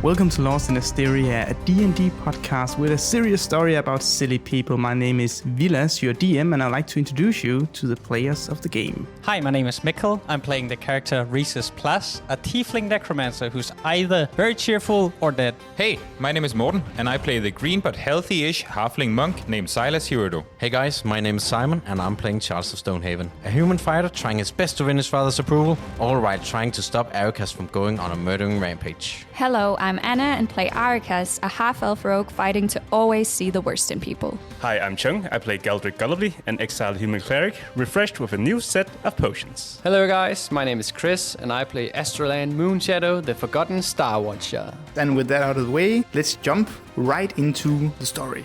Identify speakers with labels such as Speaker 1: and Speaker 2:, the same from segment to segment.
Speaker 1: Welcome to Lost in Asteria, a D&D podcast with a serious story about silly people. My name is Vilas, your DM, and I'd like to introduce you to the players of the game.
Speaker 2: Hi, my name is Mikkel. I'm playing the character Risus Plus, a tiefling necromancer who's either very cheerful or dead.
Speaker 3: Hey, my name is Morten, and I play the green but healthy-ish halfling monk named Silas Hirudo.
Speaker 4: Hey guys, my name is Simon, and I'm playing Charles of Stonehaven, a human fighter trying his best to win his father's approval, all while trying to stop Arikas from going on a murdering rampage.
Speaker 5: Hello, I'm Anna and play Arikas, a half-elf rogue fighting to always see the worst in people.
Speaker 6: Hi, I'm Chung. I play Galdrick Gollivly, an exiled human cleric, refreshed with a new set of potions.
Speaker 7: Hello guys, my name is Chris, and I play Astralan Moonshadow, the Forgotten Star Watcher.
Speaker 1: And with that out of the way, let's jump right into the story.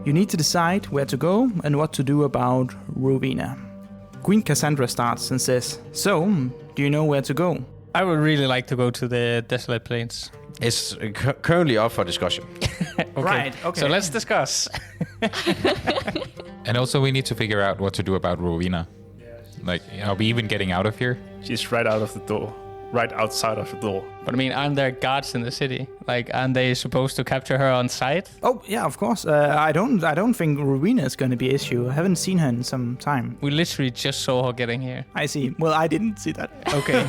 Speaker 1: You need to decide where to go and what to do about Rowena. Queen Cassandra starts and says, "So, do you know where to go?"
Speaker 2: I would really like to go to the Desolate Plains.
Speaker 4: It's currently up for discussion.
Speaker 2: Okay.
Speaker 1: Right, okay.
Speaker 2: So let's discuss.
Speaker 3: And also we need to figure out what to do about Rowena. Like, are we even getting out of here?
Speaker 6: She's right out of the door. Right outside of the door.
Speaker 2: But I mean, aren't there guards in the city? Like, aren't they supposed to capture her on sight?
Speaker 1: Oh, yeah, of course. I don't think Rowena is going to be an issue. I haven't seen her in some time.
Speaker 2: We literally just saw her getting here.
Speaker 1: I see. Well, I didn't see that.
Speaker 2: Okay.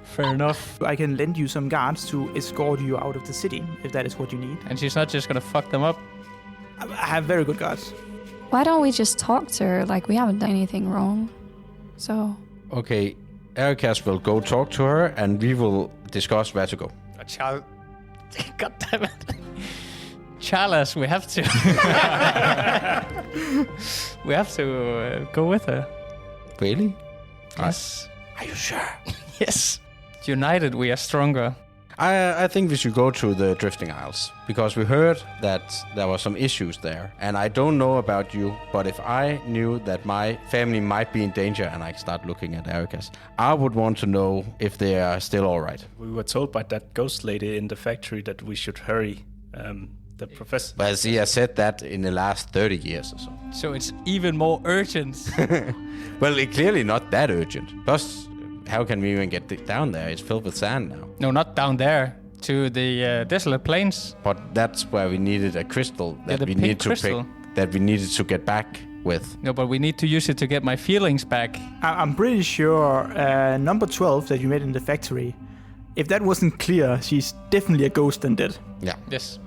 Speaker 2: Fair enough.
Speaker 1: I can lend you some guards to escort you out of the city, if that is what you need.
Speaker 2: And she's not just gonna fuck them up?
Speaker 1: I have very good guards.
Speaker 5: Why don't we just talk to her like we haven't done anything wrong? So...
Speaker 4: Okay, Arikas will go talk to her, and we will discuss where to go.
Speaker 2: Charles... God damn it. Charles, we have to... we have to go with her.
Speaker 4: Really?
Speaker 2: Yes.
Speaker 4: Are you sure?
Speaker 2: Yes. United, we are stronger.
Speaker 4: I think we should go to the Drifting Isles, because we heard that there were some issues there. And I don't know about you, but if I knew that my family might be in danger and I start looking at Arikas, I would want to know if they are still all right.
Speaker 6: We were told by that ghost lady in the factory that we should hurry. The professor...
Speaker 4: Well, she has said that in the last 30 years or so.
Speaker 2: So it's even more urgent.
Speaker 4: Well, it's clearly not that urgent. Plus, how can we even get down there? It's filled with sand now.
Speaker 2: No, not down there. To the Desolate Plains.
Speaker 4: But that's where we needed a crystal that
Speaker 2: the
Speaker 4: we
Speaker 2: pink
Speaker 4: need to
Speaker 2: crystal.
Speaker 4: pick, that we needed to get back with.
Speaker 2: No, but we need to use it to get my feelings back.
Speaker 1: I'm pretty sure number 12 that you made in the factory, if that wasn't clear, she's definitely a ghost and dead.
Speaker 4: Yeah.
Speaker 2: Yes.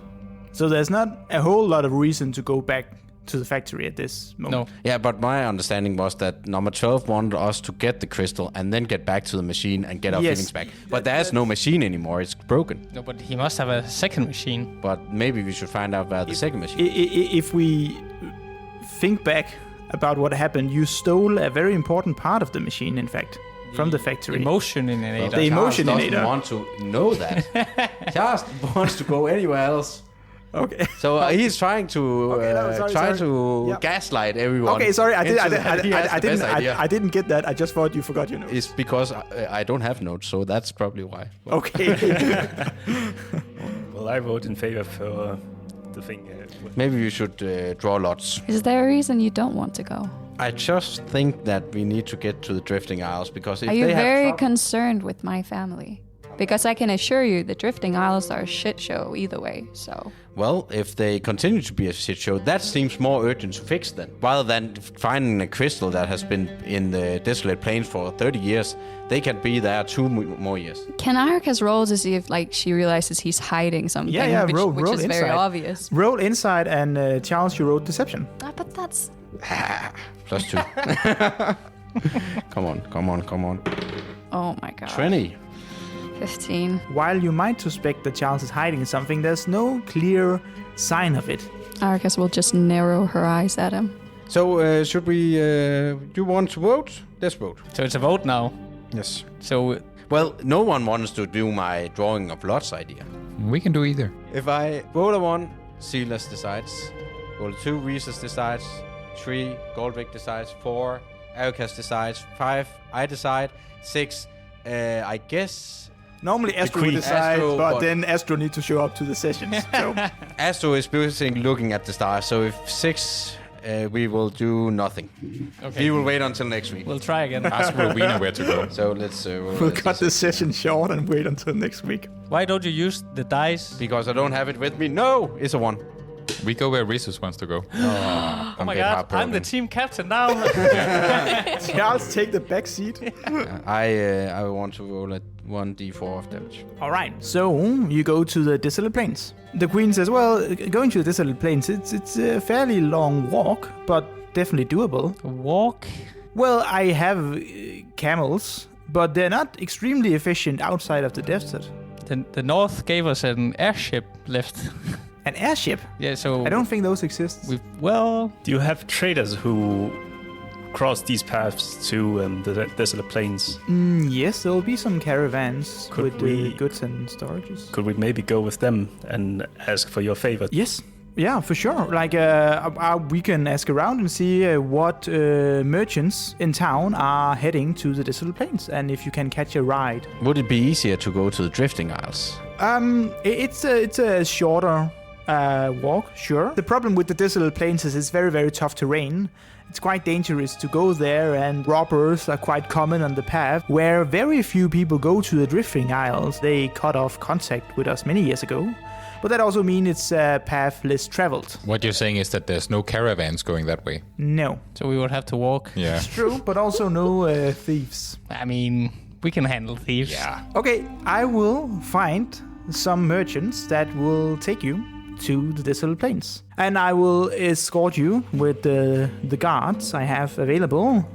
Speaker 1: So there's not a whole lot of reason to go back to the factory at this moment.
Speaker 2: No.
Speaker 4: Yeah, but my understanding was that number 12 wanted us to get the crystal and then get back to the machine and get our
Speaker 1: Yes.
Speaker 4: feelings back. But there's no machine anymore. It's broken.
Speaker 2: No, but he must have a second machine.
Speaker 4: But maybe we should find out where the second machine.
Speaker 1: If we think back about what happened, you stole a very important part of the machine, in fact, from the factory.
Speaker 2: Emotion in
Speaker 4: Well,
Speaker 2: it.
Speaker 1: The emotion
Speaker 4: Charles
Speaker 1: in
Speaker 4: doesn't
Speaker 1: it.
Speaker 4: want to know that. Charles wants to go anywhere else.
Speaker 1: Okay.
Speaker 4: So he's trying to
Speaker 1: Yep.
Speaker 4: gaslight everyone.
Speaker 1: Okay, sorry, I
Speaker 4: into that he has the best idea.
Speaker 1: I didn't get that. I just thought you forgot your notes.
Speaker 4: It's because I don't have notes, so that's probably why.
Speaker 1: Okay.
Speaker 6: Well, I vote in favor for the thing.
Speaker 4: Maybe we should draw lots.
Speaker 5: Is there a reason you don't want to go?
Speaker 4: I just think that we need to get to the Drifting Isles, because if
Speaker 5: Are you
Speaker 4: they
Speaker 5: very
Speaker 4: have
Speaker 5: concerned with my family? Because I can assure you the Drifting Isles are a shit show either way, so...
Speaker 4: Well, if they continue to be a shit show, that seems more urgent to fix then. Rather than finding a crystal that has been in the Desolate Plains for 30 years, they can be there 2 more years.
Speaker 5: Can Arikas roll to see if, like, she realizes he's hiding something?
Speaker 1: Yeah,
Speaker 5: which,
Speaker 1: roll
Speaker 5: which is
Speaker 1: inside.
Speaker 5: very obvious.
Speaker 1: Roll inside, and Charles, you wrote deception.
Speaker 5: But that's...
Speaker 4: +2. Come on.
Speaker 5: Oh my god.
Speaker 4: 20.
Speaker 5: 15.
Speaker 1: While you might suspect that Charles is hiding something, there's no clear sign of it.
Speaker 5: Arikas will just narrow her eyes at him.
Speaker 4: So, should we... you want to vote? Let's vote.
Speaker 2: So it's a vote now.
Speaker 4: Yes.
Speaker 2: So
Speaker 4: Well, no one wants to do my drawing of lots idea.
Speaker 3: We can do either.
Speaker 4: If I roll a 1, Silas decides. Roll a 2, Risus decides. 3, Goldrick decides. 4, Arikas decides. 5, I decide. 6, I guess...
Speaker 1: Normally Astro would decide, but then Astro needs to show up to the sessions. So
Speaker 4: Astro is busy looking at the stars, so if 6 we will do nothing.
Speaker 2: Okay.
Speaker 4: We will wait until next week.
Speaker 2: We'll try again.
Speaker 3: Ask Rowena where to go.
Speaker 4: So let's...
Speaker 1: We'll cut this session short and wait until next week.
Speaker 2: Why don't you use the dice?
Speaker 4: Because I don't have it with me. No! It's a 1.
Speaker 3: We go where Risus wants to go.
Speaker 2: Oh my god, I'm the team captain now.
Speaker 1: Charles, take the back seat.
Speaker 4: I want to roll a 1d4 of damage.
Speaker 1: All right, so you go to the Desolate Plains. The queen says, well, going to the Desolate Plains, it's a fairly long walk, but definitely doable.
Speaker 2: Walk?
Speaker 1: Well, I have camels, but they're not extremely efficient outside of the desert.
Speaker 2: The North gave us an airship lift.
Speaker 1: An airship?
Speaker 2: Yeah, so...
Speaker 1: I don't think those exist.
Speaker 2: Well...
Speaker 6: Do you have traders who cross these paths to the Desolate Plains?
Speaker 1: Yes, there will be some caravans
Speaker 6: Could
Speaker 1: with
Speaker 6: we-
Speaker 1: goods and storages.
Speaker 6: Could we maybe go with them and ask for your favor?
Speaker 1: Yes. Yeah, for sure. Like, we can ask around and see what merchants in town are heading to the Desolate Plains, and if you can catch a ride.
Speaker 4: Would it be easier to go to the Drifting Isles?
Speaker 1: It's a shorter walk, sure. The problem with the Desolate Plains is it's very, very tough terrain. It's quite dangerous to go there, and robbers are quite common on the path, where very few people go to the Drifting Isles. They cut off contact with us many years ago. But that also means it's a path less traveled.
Speaker 3: What you're saying is that there's no caravans going that way.
Speaker 1: No.
Speaker 2: So we would have to walk.
Speaker 3: Yeah.
Speaker 1: It's true, but also no thieves.
Speaker 2: I mean, we can handle thieves.
Speaker 3: Yeah.
Speaker 1: Okay, I will find some merchants that will take you to the Desolate Plains. And I will escort you with the guards I have available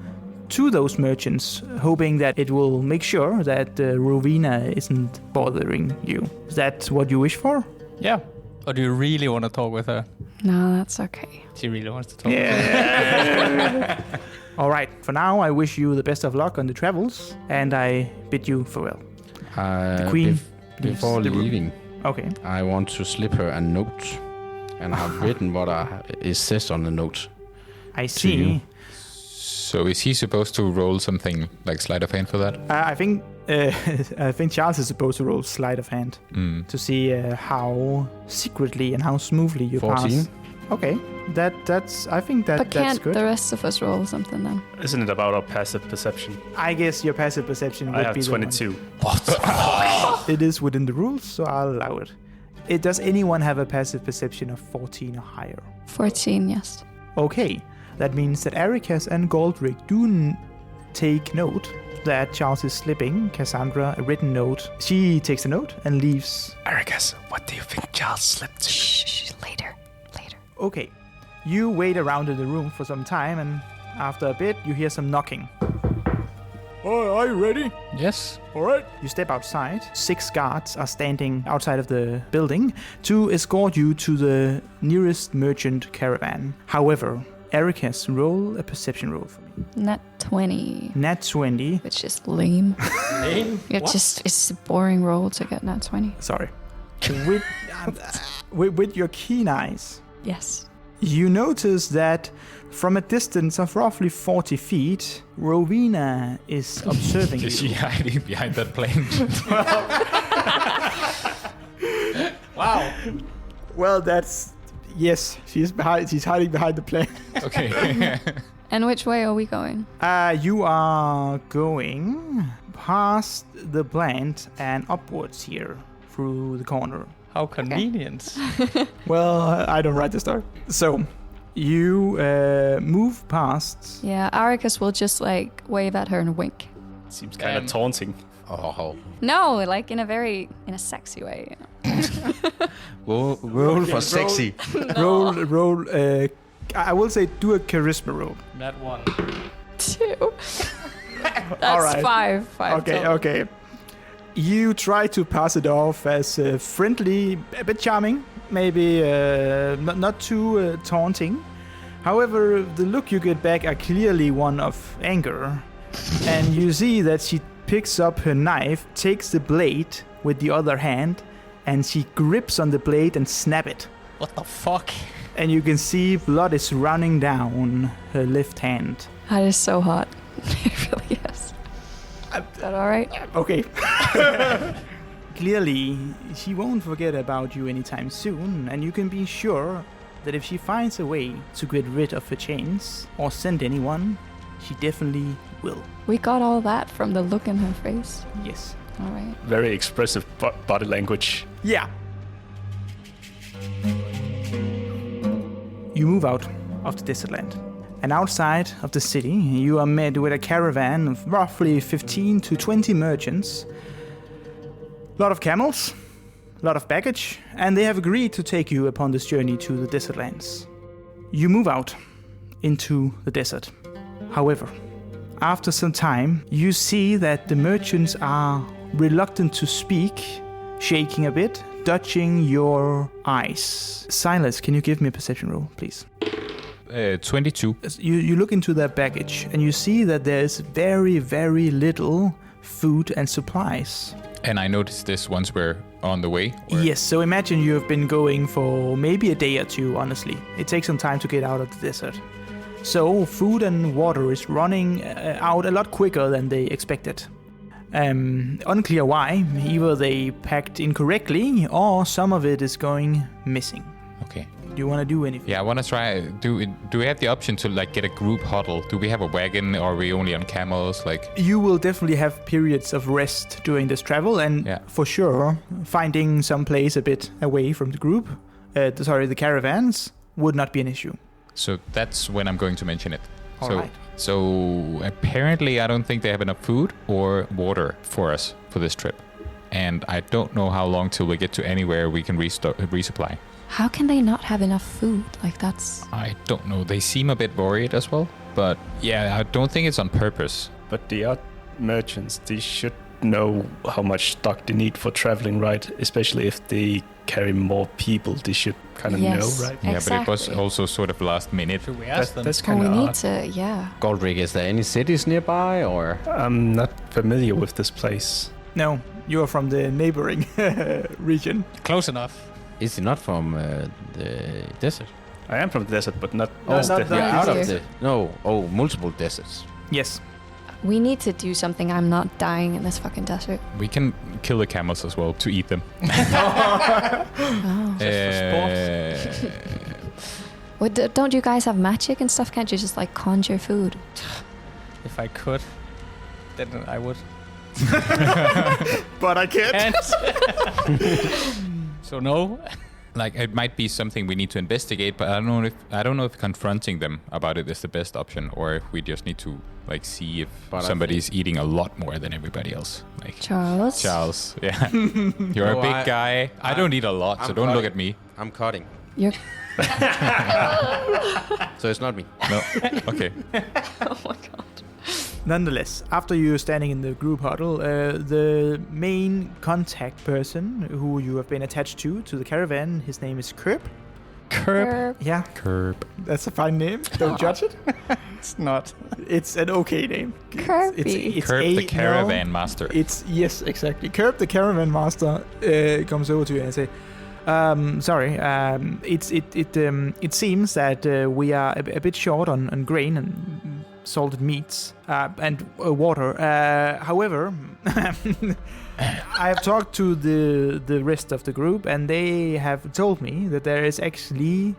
Speaker 1: to those merchants, hoping that it will make sure that Rowena isn't bothering you. Is that what you wish for?
Speaker 2: Yeah. Or do you really want to talk with her?
Speaker 5: No, that's okay.
Speaker 2: She really wants to talk with her.
Speaker 1: All right, for now, I wish you the best of luck on the travels, and I bid you farewell. The queen
Speaker 4: Before
Speaker 1: leaves the room.
Speaker 4: leaving,
Speaker 1: Okay.
Speaker 4: I want to slip her a note. And I've written what is says on the note.
Speaker 1: I see.
Speaker 4: you.
Speaker 3: So is he supposed to roll something like sleight of hand for that?
Speaker 1: I think Charles is supposed to roll sleight of hand to see how secretly and how smoothly you
Speaker 4: 14.
Speaker 1: pass. Okay, that's. I think
Speaker 5: But
Speaker 1: that's
Speaker 5: can't
Speaker 1: good.
Speaker 5: the rest of us roll something then?
Speaker 6: Isn't it about our passive perception?
Speaker 1: I guess your passive perception would
Speaker 6: I have
Speaker 1: be
Speaker 6: 22.
Speaker 1: It is within the rules, so I'll allow it. Does anyone have a passive perception of 14 or higher?
Speaker 5: 14, yes.
Speaker 1: Okay, that means that Ericas and Goldrick do take note that Charles is slipping Cassandra a written note. She takes the note and leaves.
Speaker 6: Aricas, what do you think Charles slipped to?
Speaker 5: Shh, later.
Speaker 1: Okay, you wait around in the room for some time, and after a bit, you hear some knocking. Oh, are you ready?
Speaker 2: Yes.
Speaker 1: All right. You step outside. 6 guards are standing outside of the building to escort you to the nearest merchant caravan. However, Ericas, roll a perception roll for me.
Speaker 5: Nat 20,
Speaker 1: Nat 20.
Speaker 5: which is lame. It's a boring roll to get nat 20.
Speaker 1: Sorry. With your keen eyes,
Speaker 5: Yes.
Speaker 1: you notice that from a distance of roughly 40 feet, Rowena is observing
Speaker 3: Is
Speaker 1: you.
Speaker 3: she hiding behind that plane?
Speaker 2: Wow.
Speaker 1: Well, that's... Yes, she's hiding behind the plane.
Speaker 3: Okay.
Speaker 5: And which way are we going?
Speaker 1: You are going past the plant and upwards here through the corner.
Speaker 2: How convenient.
Speaker 1: Well, I don't write the story. So, you move past.
Speaker 5: Yeah, Aricus will just like wave at her and wink.
Speaker 6: Seems kind of taunting.
Speaker 4: Oh.
Speaker 5: No, like in a sexy way.
Speaker 4: Roll for sexy.
Speaker 1: Roll. I will say do a charisma roll.
Speaker 2: Nat 1.
Speaker 5: 2. That's
Speaker 1: All right.
Speaker 5: 5. 5
Speaker 1: Okay,
Speaker 5: total.
Speaker 1: okay. You try to pass it off as friendly, a bit charming, maybe not too taunting. However, the look you get back are clearly one of anger. And you see that she picks up her knife, takes the blade with the other hand, and she grips on the blade and snap it.
Speaker 2: What the fuck?
Speaker 1: And you can see blood is running down her left hand.
Speaker 5: That is so hot. It really is. Is that all right?
Speaker 1: Okay. Clearly, she won't forget about you anytime soon, and you can be sure that if she finds a way to get rid of her chains or send anyone, she definitely will.
Speaker 5: We got all that from the look in her face.
Speaker 1: Yes.
Speaker 5: All right.
Speaker 6: Very expressive body language.
Speaker 1: Yeah. You move out of the desert land. And outside of the city, you are met with a caravan of roughly 15 to 20 merchants. A lot of camels, a lot of baggage, and they have agreed to take you upon this journey to the desert lands. You move out into the desert. However, after some time, you see that the merchants are reluctant to speak, shaking a bit, dodging your eyes. Silas, can you give me a perception roll, please?
Speaker 3: 22.
Speaker 1: You look into their baggage and you see that there's very, very little food and supplies.
Speaker 3: And I noticed this once we're on the way. Or...
Speaker 1: Yes, so imagine you have been going for maybe a day or two, honestly. It takes some time to get out of the desert. So food and water is running out a lot quicker than they expected. Unclear why. Either they packed incorrectly or some of it is going missing.
Speaker 3: Okay.
Speaker 1: Do you want to do anything?
Speaker 3: Yeah, I want to try. Do we have the option to like get a group huddle? Do we have a wagon, or are we only on camels? Like,
Speaker 1: you will definitely have periods of rest during this travel, and for sure, finding some place a bit away from the group, the caravans, would not be an issue.
Speaker 3: So that's when I'm going to mention it.
Speaker 1: All right.
Speaker 3: So apparently, I don't think they have enough food or water for us for this trip, and I don't know how long till we get to anywhere we can resupply.
Speaker 5: How can they not have enough food? Like, that's...
Speaker 3: I don't know. They seem a bit worried as well. But yeah, I don't think it's on purpose.
Speaker 6: But the art merchants, they should know how much stock they need for traveling, right? Especially if they carry more people, they should kind of know, right?
Speaker 3: Yeah,
Speaker 5: exactly.
Speaker 3: but it was also sort of last minute.
Speaker 2: Should we ask them?
Speaker 6: That's
Speaker 5: Well,
Speaker 6: kind
Speaker 5: we
Speaker 6: of
Speaker 5: need to, yeah.
Speaker 4: Goldrick, is there any cities nearby, or?
Speaker 6: I'm not familiar with this place.
Speaker 1: No, you are from the neighboring region.
Speaker 2: Close enough.
Speaker 4: Is he not from the desert?
Speaker 6: I am from the desert, but not...
Speaker 1: No,
Speaker 6: this
Speaker 1: not
Speaker 6: desert.
Speaker 1: that.
Speaker 4: Out of
Speaker 5: easier.
Speaker 4: the... No, multiple deserts.
Speaker 1: Yes.
Speaker 5: We need to do something. I'm not dying in this fucking desert.
Speaker 3: We can kill the camels as well to eat them.
Speaker 5: Oh. What, don't you guys have magic and stuff? Can't you just, like, conjure food?
Speaker 2: If I could, then I would.
Speaker 1: But I can't.
Speaker 2: So no.
Speaker 3: Like, it might be something we need to investigate, but I don't know if confronting them about it is the best option, or if we just need to like see if somebody's eating a lot more than everybody else. Like
Speaker 5: Charles,
Speaker 3: yeah, you're a big guy. I don't eat a lot, so don't look at me.
Speaker 4: I'm cutting.
Speaker 5: You're...
Speaker 4: So it's not me.
Speaker 3: No. Okay.
Speaker 5: Oh my god.
Speaker 1: Nonetheless, after you're standing in the group huddle, the main contact person who you have been attached to the caravan, his name is Curb.
Speaker 2: Curb.
Speaker 1: Yeah,
Speaker 3: Curb.
Speaker 1: that's a fine name. Don't judge it.
Speaker 2: It's not.
Speaker 1: It's an okay name.
Speaker 5: Kirby.
Speaker 3: Curb the caravan master.
Speaker 1: Yes, exactly. Curb the caravan master comes over to you and say, sorry. It seems that we are a bit short on grain and salted meats and water. However, I have talked to the rest of the group, and they have told me that there is actually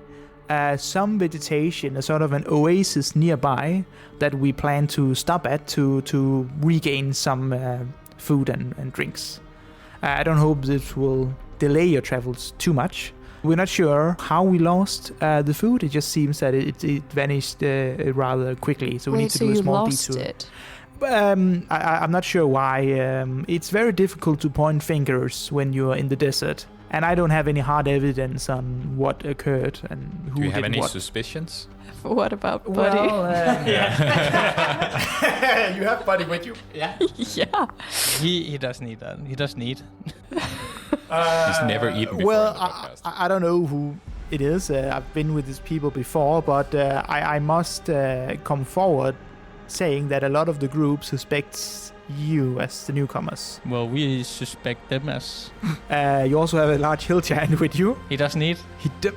Speaker 1: some vegetation, a sort of an oasis nearby that we plan to stop at to regain some food and drinks. I don't hope this will delay your travels too much. We're not sure how we lost the food. It just seems that it vanished rather quickly. So we need to do a small detour.
Speaker 5: It?
Speaker 1: I'm not sure why. It's very difficult to point fingers when you're in the desert. And I don't have any hard evidence on what occurred and who
Speaker 3: Do you
Speaker 1: did
Speaker 3: have any
Speaker 1: what.
Speaker 3: suspicions?
Speaker 5: What about Buddy?
Speaker 1: Well, you have Buddy with you.
Speaker 2: Yeah.
Speaker 5: Yeah.
Speaker 2: He does need that. He does need.
Speaker 3: He's never eaten before
Speaker 1: Well,
Speaker 3: in the podcast.
Speaker 1: I don't know who it is. I've been with these people before, but I must come forward saying that a lot of the group suspects you as the newcomers.
Speaker 2: Well, we suspect them as.
Speaker 1: You also have a large hill giant with you.
Speaker 2: He does need.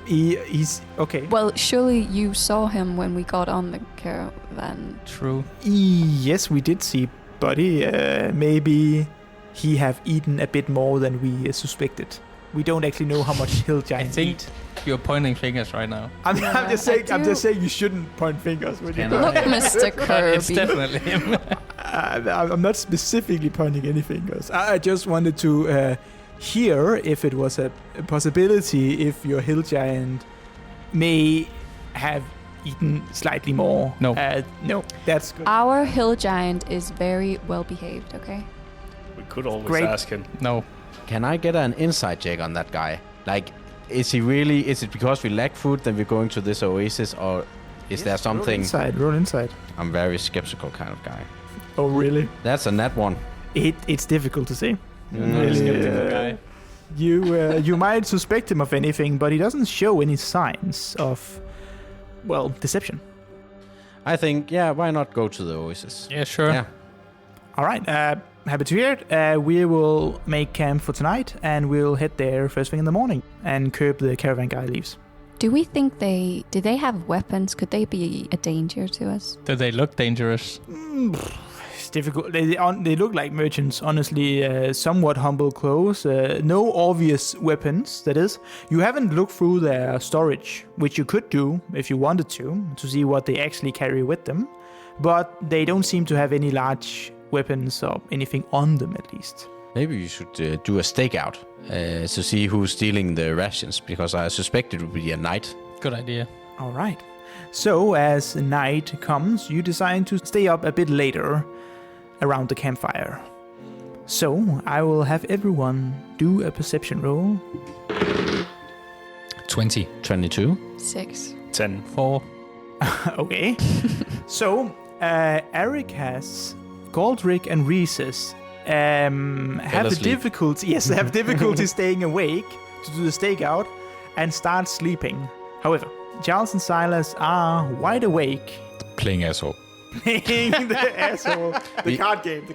Speaker 1: He's okay.
Speaker 5: Well, surely you saw him when we got on the caravan.
Speaker 2: True.
Speaker 1: Yes, we did see Buddy. Maybe he have eaten a bit more than we suspected. we don't actually know how much hill
Speaker 2: I
Speaker 1: giants
Speaker 2: think
Speaker 1: eat.
Speaker 2: you're pointing fingers right now.
Speaker 1: I'm just saying.
Speaker 5: I
Speaker 1: I'm
Speaker 5: do.
Speaker 1: just saying you shouldn't point fingers when you.
Speaker 5: Look, Mr.
Speaker 2: It's
Speaker 5: Kirby.
Speaker 2: definitely him.
Speaker 1: I'm not specifically pointing any fingers. I just wanted to hear if it was a possibility if your hill giant may have eaten slightly more.
Speaker 2: No.
Speaker 1: No, that's good.
Speaker 5: Our hill giant is very well behaved, okay?
Speaker 6: We could always
Speaker 1: Great.
Speaker 6: ask him.
Speaker 2: No.
Speaker 4: Can I get an insight check on that guy? Like, is it because we lack food that we're going to this oasis, or is there something?
Speaker 1: Roll inside.
Speaker 4: I'm very skeptical kind of guy.
Speaker 1: Oh, really?
Speaker 4: That's a nat one.
Speaker 1: It's difficult to say.
Speaker 2: Really skeptical guy.
Speaker 1: You might suspect him of anything, but he doesn't show any signs of, well, deception.
Speaker 4: I think, why not go to the oasis?
Speaker 2: Yeah, sure.
Speaker 4: Yeah.
Speaker 1: All right. Happy to hear it. We will make camp for tonight, and we'll head there first thing in the morning and curb the caravan guy leaves.
Speaker 5: Do we think do they have weapons? Could they be a danger to us?
Speaker 2: Do they look dangerous?
Speaker 1: It's difficult. They look like merchants, honestly. Somewhat humble clothes. No obvious weapons, that is. You haven't looked through their storage, which you could do if you wanted to see what they actually carry with them. But they don't seem to have any large weapons or anything on them, at least.
Speaker 4: Maybe we should do a stakeout to see who's stealing the rations, because I suspect it would be a knight.
Speaker 2: Good idea.
Speaker 1: All right. So, as night comes, you decide to stay up a bit later around the campfire. So, I will have everyone do a perception roll.
Speaker 3: 20.
Speaker 4: 22.
Speaker 5: 6.
Speaker 6: 10.
Speaker 2: 4.
Speaker 1: Okay. So, Eric has Galdrick and Risus have the
Speaker 4: asleep.
Speaker 1: difficulty staying awake to do the stakeout and start sleeping. However, Charles and Silas are wide awake
Speaker 3: Playing asshole.
Speaker 1: playing the asshole. The card game.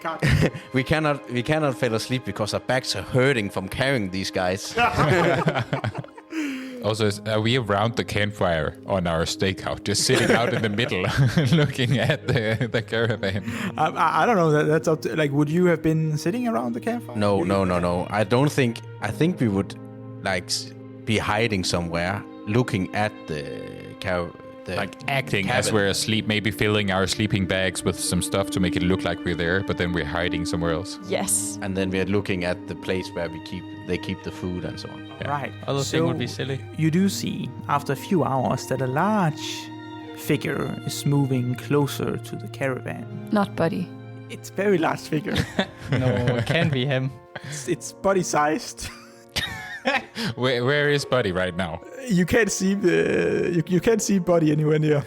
Speaker 4: We cannot fall asleep because our backs are hurting from carrying these guys.
Speaker 3: Also, are we around the campfire on our stakeout, just sitting out in the middle, looking at the caravan?
Speaker 1: I don't know. That's up to, like, would you have been sitting around the campfire?
Speaker 4: No. I don't think. I think we would be hiding somewhere, looking at the
Speaker 3: Acting
Speaker 4: cabin.
Speaker 3: as we're asleep, maybe filling our sleeping bags with some stuff to make it look like we're there, but then we're hiding somewhere else.
Speaker 5: Yes.
Speaker 4: And then we're looking at the place where they keep the food and so on.
Speaker 3: Yeah.
Speaker 1: Right.
Speaker 2: Other thing would be silly.
Speaker 1: You do see, after a few hours, that a large figure is moving closer to the caravan.
Speaker 5: Not Buddy.
Speaker 1: It's a very large figure.
Speaker 2: No, it can't be him.
Speaker 1: It's body-sized.
Speaker 3: Where is Buddy right now?
Speaker 1: You can't see you can't see Buddy anywhere near.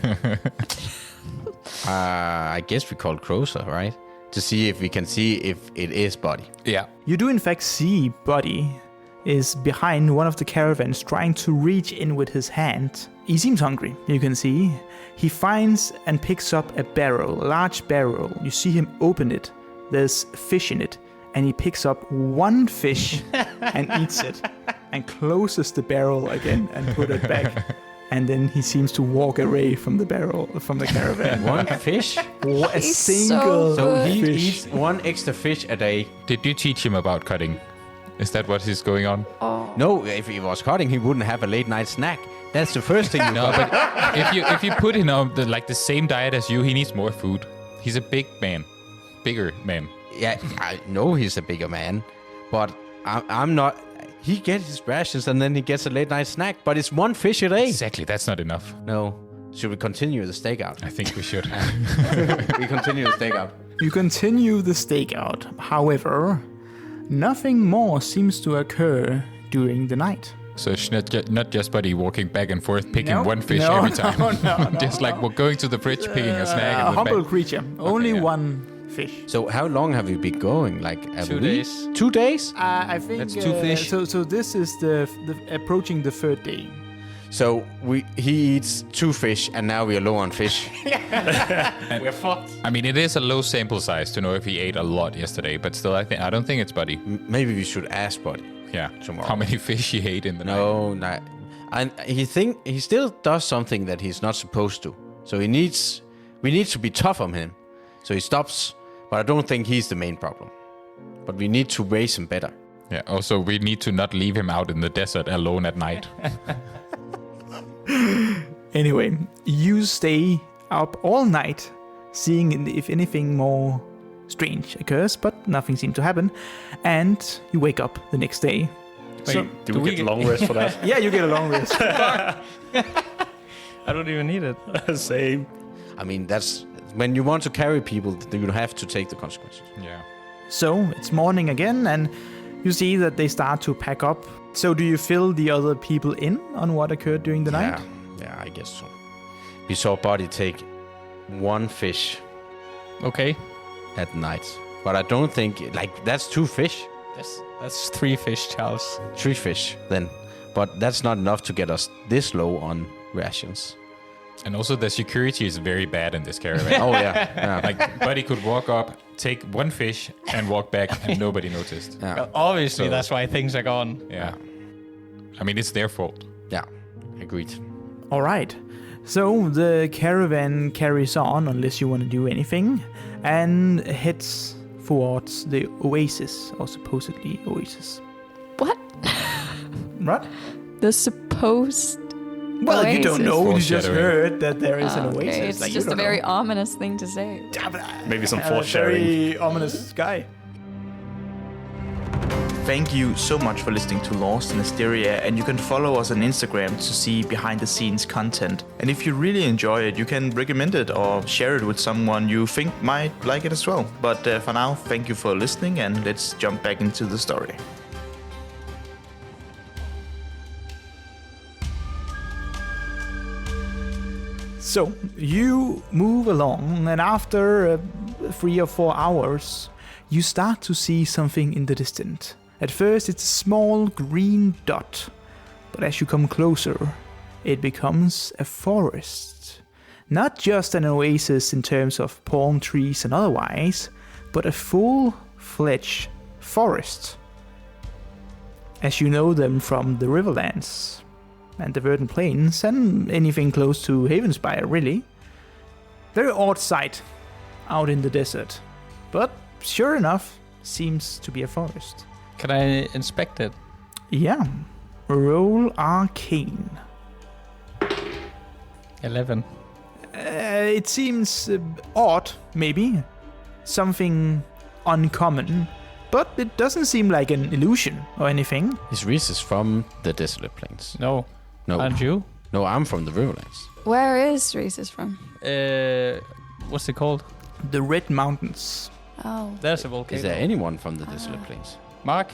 Speaker 4: I guess we call closer, right? To see if we can see if it is Buddy.
Speaker 3: Yeah.
Speaker 1: You do in fact see Buddy is behind one of the caravans trying to reach in with his hand. He seems hungry, you can see. He finds and picks up a large barrel. You see him open it. There's fish in it. And he picks up one fish and eats it. And closes the barrel again and put it back. And then he seems to walk away from the caravan.
Speaker 4: One fish?
Speaker 1: A
Speaker 5: He's
Speaker 1: single
Speaker 4: So he
Speaker 1: fish.
Speaker 4: eats one extra fish a day.
Speaker 3: Did you teach him about cutting? Is that what is going on?
Speaker 5: Oh.
Speaker 4: No, if he was cutting, he wouldn't have a late night snack. That's the first thing you
Speaker 3: No, but if you put him on the same diet as you, he needs more food. He's a bigger man.
Speaker 4: Yeah, I know he's a bigger man, but I'm not. He gets his rations and then he gets a late night snack, but it's one fish a day.
Speaker 3: Exactly, that's not enough.
Speaker 4: No. Should we continue the stakeout?
Speaker 3: I think we should.
Speaker 4: We continue the stakeout.
Speaker 1: You continue the stakeout. However, nothing more seems to occur during the night.
Speaker 3: So it's not just Buddy walking back and forth picking
Speaker 1: No,
Speaker 3: one fish
Speaker 1: no,
Speaker 3: every time.
Speaker 1: no,
Speaker 3: Just like we're going to the fridge, picking a snack.
Speaker 1: A
Speaker 3: And then
Speaker 1: humble
Speaker 3: back.
Speaker 1: creature. Only
Speaker 3: yeah.
Speaker 1: one fish.
Speaker 4: So how long have you been going? Like a
Speaker 2: 2
Speaker 4: week?
Speaker 2: days.
Speaker 4: 2 days?
Speaker 1: I think
Speaker 2: That's two fish.
Speaker 1: So this is the approaching the third day.
Speaker 4: So he eats 2 fish and now we are low on fish.
Speaker 2: We're fucked.
Speaker 3: I mean, it is a low sample size to know if he ate a lot yesterday, but still, I don't think it's Buddy.
Speaker 4: Maybe we should ask Buddy.
Speaker 3: Yeah.
Speaker 4: Tomorrow.
Speaker 3: How many fish he ate in the night?
Speaker 4: No, not. And he still does something that he's not supposed to. So we need to be tough on him. So he stops, but I don't think he's the main problem. But we need to raise him better.
Speaker 3: Yeah. Also, we need to not leave him out in the desert alone at night.
Speaker 1: Anyway, you stay up all night, seeing if anything more strange occurs, but nothing seemed to happen. And you wake up the next day.
Speaker 6: Wait, do we get long rest for that?
Speaker 1: Yeah, you get a long rest.
Speaker 2: I don't even need it.
Speaker 6: Same.
Speaker 4: I mean, that's when you want to carry people, you have to take the consequences.
Speaker 3: Yeah.
Speaker 1: So it's morning again, and you see that they start to pack up. So do you fill the other people in on what occurred during the night?
Speaker 4: Yeah, I guess so. We saw Buddy take 1 fish
Speaker 2: Okay.
Speaker 4: at night, but I don't think that's 2 fish,
Speaker 2: That's 3 fish, Charles.
Speaker 4: 3 fish then, but that's not enough to get us this low on rations.
Speaker 3: And also, the security is very bad in this caravan.
Speaker 4: Oh yeah.
Speaker 3: Like, Buddy could walk up, take 1 fish, and walk back, and nobody noticed.
Speaker 4: Yeah.
Speaker 2: Well, obviously,
Speaker 3: So-
Speaker 2: that's why things are gone.
Speaker 3: Yeah. I mean, it's their fault.
Speaker 4: Yeah, agreed.
Speaker 1: All right. So the caravan carries on, unless you want to do anything, and heads towards the oasis, or supposedly oasis.
Speaker 5: What?
Speaker 1: Right?
Speaker 5: The supposed.
Speaker 1: Well, you don't
Speaker 5: Oasis.
Speaker 1: know. You just
Speaker 3: Foreshadowing.
Speaker 1: heard that there is an
Speaker 5: Okay,
Speaker 1: oasis.
Speaker 5: it's
Speaker 1: Like, you
Speaker 5: just a
Speaker 1: don't
Speaker 5: very
Speaker 1: know.
Speaker 5: ominous thing to say.
Speaker 6: Maybe some
Speaker 1: A
Speaker 6: foreshadowing.
Speaker 1: very ominous guy. Thank you so much for listening to Lost in Asteria, and you can follow us on Instagram to see behind the scenes content. And if you really enjoy it, you can recommend it or share it with someone you think might like it as well. But for now, thank you for listening, and let's jump back into the story. So you move along, and after 3 or 4 hours, you start to see something in the distance. At first, it's a small green dot, but as you come closer, it becomes a forest. Not just an oasis in terms of palm trees and otherwise, but a full-fledged forest, as you know them from the Riverlands and the Verdant Plains, and anything close to Havenspire, really. Very odd sight out in the desert, but sure enough, seems to be a forest.
Speaker 2: Can I inspect it?
Speaker 1: Yeah. Roll Arcane.
Speaker 2: 11.
Speaker 1: It seems odd, maybe. Something uncommon, but it doesn't seem like an illusion or anything.
Speaker 4: Is Risus from the Desolate Plains?
Speaker 2: No.
Speaker 4: No.
Speaker 2: Aren't you?
Speaker 4: No, I'm from the Riverlands.
Speaker 5: Where is Risus from?
Speaker 2: What's it called?
Speaker 1: The Red Mountains.
Speaker 5: Oh.
Speaker 2: There's a volcano.
Speaker 4: Is there anyone from the Desolate Plains?
Speaker 2: Mark?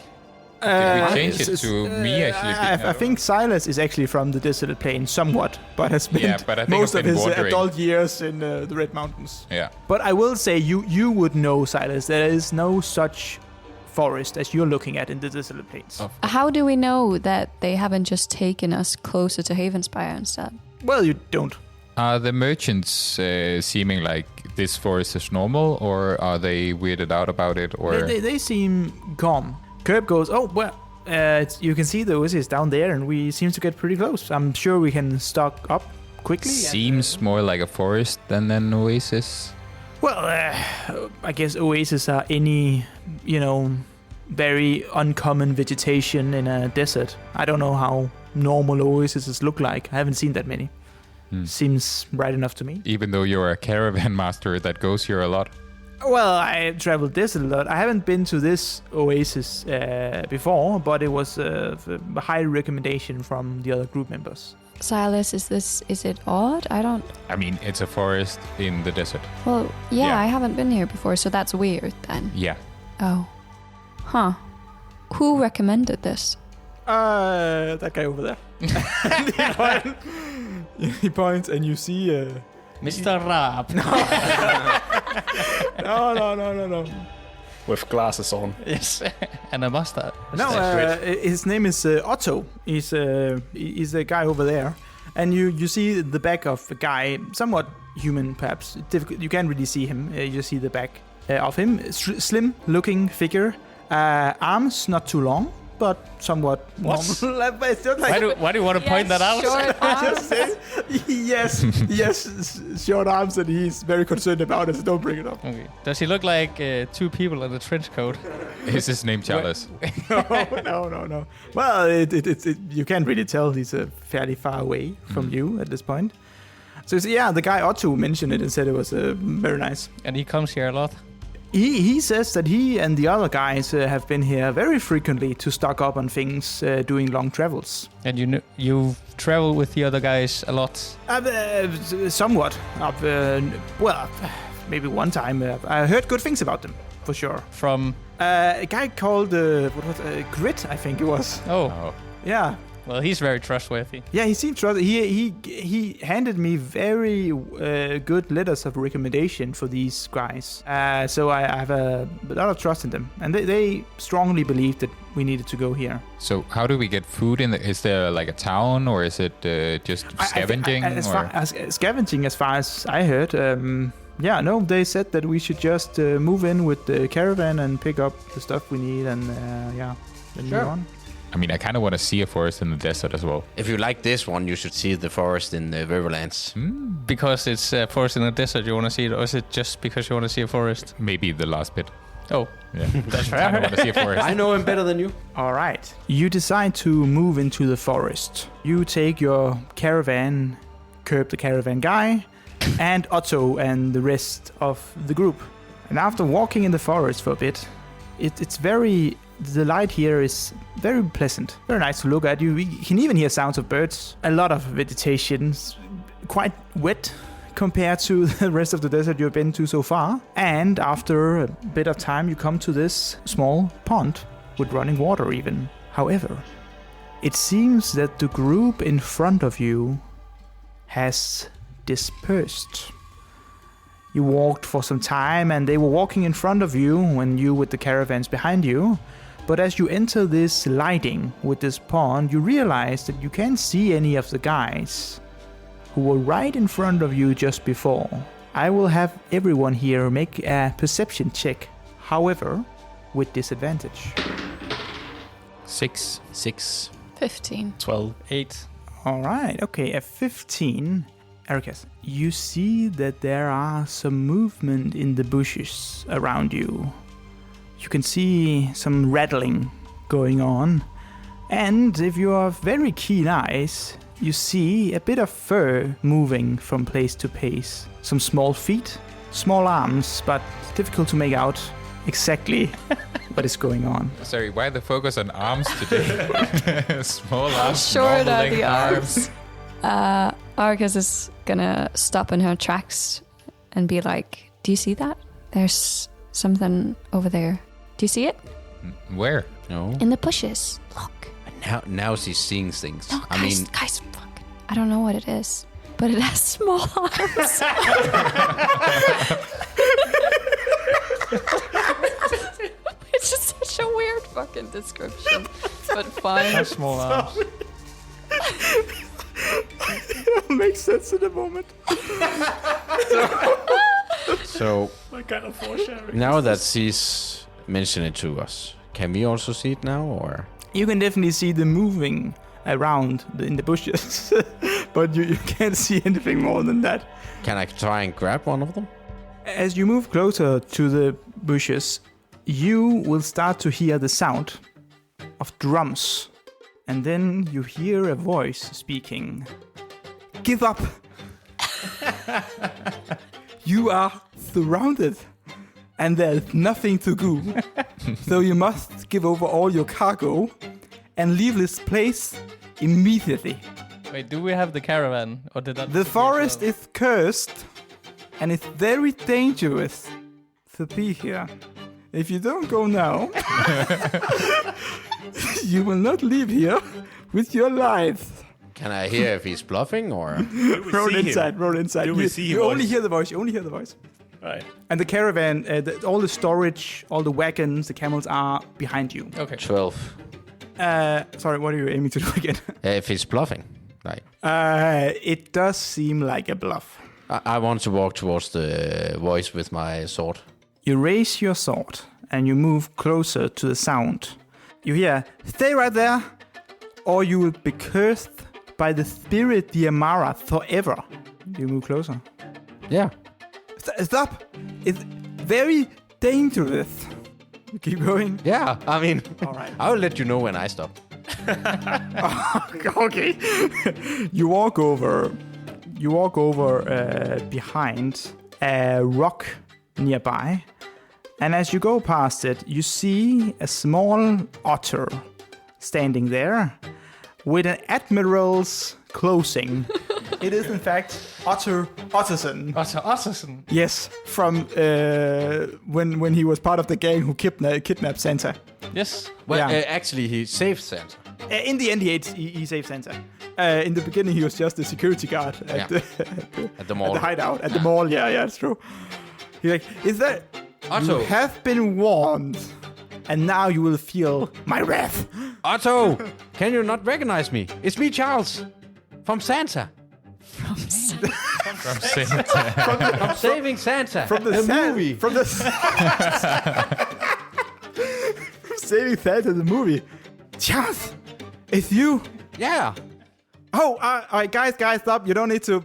Speaker 3: Did we change it to me, actually?
Speaker 1: I think Silas is actually from the Desolate Plains, somewhat, but has spent
Speaker 3: Yeah, but I think
Speaker 1: most
Speaker 3: I've
Speaker 1: of
Speaker 3: been
Speaker 1: his
Speaker 3: wandering.
Speaker 1: adult years in the Red Mountains.
Speaker 3: Yeah.
Speaker 1: But I will say, you would know, Silas, there is no such forest as you're looking at in the Desolate Plains.
Speaker 3: Oh.
Speaker 5: How do we know that they haven't just taken us closer to Havenspire instead?
Speaker 1: Well, you don't.
Speaker 3: Are the merchants seeming like this forest is normal, or are they weirded out about it? Or
Speaker 1: They seem calm. Kerb goes, oh, well, you can see the oasis down there, and we seem to get pretty close. I'm sure we can stock up quickly.
Speaker 3: seems more like a forest than an oasis?
Speaker 1: Well, I guess oases are any, very uncommon vegetation in a desert. I don't know how normal oases look like. I haven't seen that many. Seems right enough to me.
Speaker 3: Even though you're a caravan master that goes here a lot.
Speaker 1: Well, I traveled this a lot. I haven't been to this oasis before, but it was a high recommendation from the other group members.
Speaker 5: Silas, is it odd?
Speaker 3: I mean, it's a forest in the desert.
Speaker 5: Well, yeah,
Speaker 3: Yeah.
Speaker 5: I haven't been here before, so that's weird then.
Speaker 3: Yeah.
Speaker 5: Oh. Huh. Who recommended this?
Speaker 1: That guy over there. He points, and you see...
Speaker 2: Mr. Raab.
Speaker 1: No.
Speaker 6: With glasses on.
Speaker 2: Yes. And a mustache.
Speaker 1: No, his name is Otto. He's the guy over there, and you see the back of a guy, somewhat human, perhaps. Difficult. You can't really see him. You see the back of him. Slim-looking figure. Arms not too long, but somewhat normal. It's just like,
Speaker 2: Why do you want to point that out?
Speaker 5: Short arms.
Speaker 1: just say, yes, short arms, and he's very concerned about it, so don't bring it up.
Speaker 2: Okay. Does he look like two people in a trench coat?
Speaker 3: Is his name Charles?
Speaker 1: No. Well, you can't really tell. He's fairly far away from you at this point. So yeah, the guy Otto mentioned it and said it was very nice.
Speaker 2: And he comes here a lot.
Speaker 1: He says that he and the other guys have been here very frequently to stock up on things doing long travels.
Speaker 2: And you travel with the other guys a lot.
Speaker 1: Somewhat. Well, maybe one time. I heard good things about them, for sure.
Speaker 2: From?
Speaker 1: A guy called Grit, I think it was.
Speaker 2: Oh.
Speaker 1: Yeah.
Speaker 2: Well, he's very trustworthy.
Speaker 1: Yeah, he seemed trustworthy. He handed me very good letters of recommendation for these guys. So I have a lot of trust in them. And they strongly believe that we needed to go here.
Speaker 3: So how do we get food in? Is there like a town, or is it just scavenging?
Speaker 1: Scavenging, as far as I heard. They said that we should just move in with the caravan and pick up the stuff we need and then move on.
Speaker 3: I mean, I kind of want to see a forest in the desert as well.
Speaker 4: If you like this one, you should see the forest in the Riverlands.
Speaker 2: Because it's a forest in the desert, you want to see it, or is it just because you want to see a forest?
Speaker 3: Maybe the last bit.
Speaker 2: Oh,
Speaker 3: yeah. That's right. I kind of want to see a forest.
Speaker 4: I know him better than you.
Speaker 1: All right. You decide to move into the forest. You take your caravan, Curb the caravan guy, and Otto and the rest of the group. And after walking in the forest for a bit, the light here is very pleasant, very nice to look at. You can even hear sounds of birds. A lot of vegetation, quite wet compared to the rest of the desert you've been to so far. And after a bit of time, you come to this small pond with running water even. However, it seems that the group in front of you has dispersed. You walked for some time and they were walking in front of you when you with the caravans behind you. But as you enter this lighting with this pond, you realize that you can't see any of the guys who were right in front of you just before. I will have everyone here make a perception check, however, with disadvantage.
Speaker 3: 6.
Speaker 5: 15.
Speaker 6: 12.
Speaker 2: 8.
Speaker 1: All right, okay, at 15, Erikas, you see that there are some movement in the bushes around you. You can see some rattling going on. And if you have very keen eyes, you see a bit of fur moving from place to place. Some small feet, small arms, but difficult to make out exactly what is going on.
Speaker 3: Sorry, why the focus on arms today? Small arms,
Speaker 5: Short are
Speaker 3: wobbling
Speaker 5: the arms. Arcus is gonna stop in her tracks and be like, do you see that? There's something over there. Do you see it?
Speaker 3: Where?
Speaker 4: No.
Speaker 5: In the bushes. Look.
Speaker 4: Now she's seeing things.
Speaker 5: No,
Speaker 4: I mean,
Speaker 5: guys, fuck. I don't know what it is, but it has small arms. It's just such a weird fucking description, but fine.
Speaker 2: Small arms.
Speaker 1: It makes sense in a moment.
Speaker 4: so
Speaker 6: What kind of foreshadowing?
Speaker 4: now that she's mentioned it to us, can we also see it now, or?
Speaker 1: You can definitely see them moving around in the bushes, but you can't see anything more than that.
Speaker 4: Can I try and grab one of them?
Speaker 1: As you move closer to the bushes, you will start to hear the sound of drums. And then you hear a voice speaking. Give up! You are surrounded, and there's nothing to do. So you must give over all your cargo and leave this place immediately.
Speaker 2: Wait, do we have the caravan? Or did that?
Speaker 1: The forest is cursed, and it's very dangerous to be here. If you don't go now, you will not leave here with your life.
Speaker 4: Can I hear if he's bluffing, or?
Speaker 1: Roll inside.
Speaker 6: Do we see him?
Speaker 1: You only hear the voice. You only hear the voice.
Speaker 6: Right.
Speaker 1: And the caravan, all the storage, all the wagons, the camels are behind you.
Speaker 2: Okay.
Speaker 4: 12.
Speaker 1: Sorry, what are you aiming to do again?
Speaker 4: If he's bluffing, like.
Speaker 1: It does seem like a bluff.
Speaker 4: I want to walk towards the voice with my sword.
Speaker 1: You raise your sword and you move closer to the sound. You hear, stay right there, or you will be cursed by the spirit Diamara forever. You move closer.
Speaker 4: Yeah.
Speaker 1: Stop! It's very dangerous. You keep going.
Speaker 4: Yeah, I mean,
Speaker 1: All right.
Speaker 4: I'll let you know when I stop.
Speaker 1: Okay. You walk over behind a rock nearby, and as you go past it, you see a small otter standing there with an admiral's clothing. It is in fact Otter Otterson.
Speaker 2: Otter Otterson.
Speaker 1: Yes, from when he was part of the gang who kidnapped Santa.
Speaker 2: Yes.
Speaker 4: Well,
Speaker 1: Yeah.
Speaker 4: actually, he saved Santa.
Speaker 1: In the end, he saved Santa. In the beginning, he was just the security guard at
Speaker 4: At the mall.
Speaker 1: the hideout, at the mall. Yeah, it's true. He's like, is that...
Speaker 4: Otto.
Speaker 1: You have been warned, and now you will feel my wrath.
Speaker 4: Otto, can you not recognize me? It's me, Charles, from Santa.
Speaker 3: From Santa.
Speaker 4: I'm saving Santa.
Speaker 1: From the
Speaker 4: movie.
Speaker 1: From the... From saving Santa, the movie. Charles, it's you.
Speaker 4: Yeah.
Speaker 1: Oh, all right, guys, stop. You don't need to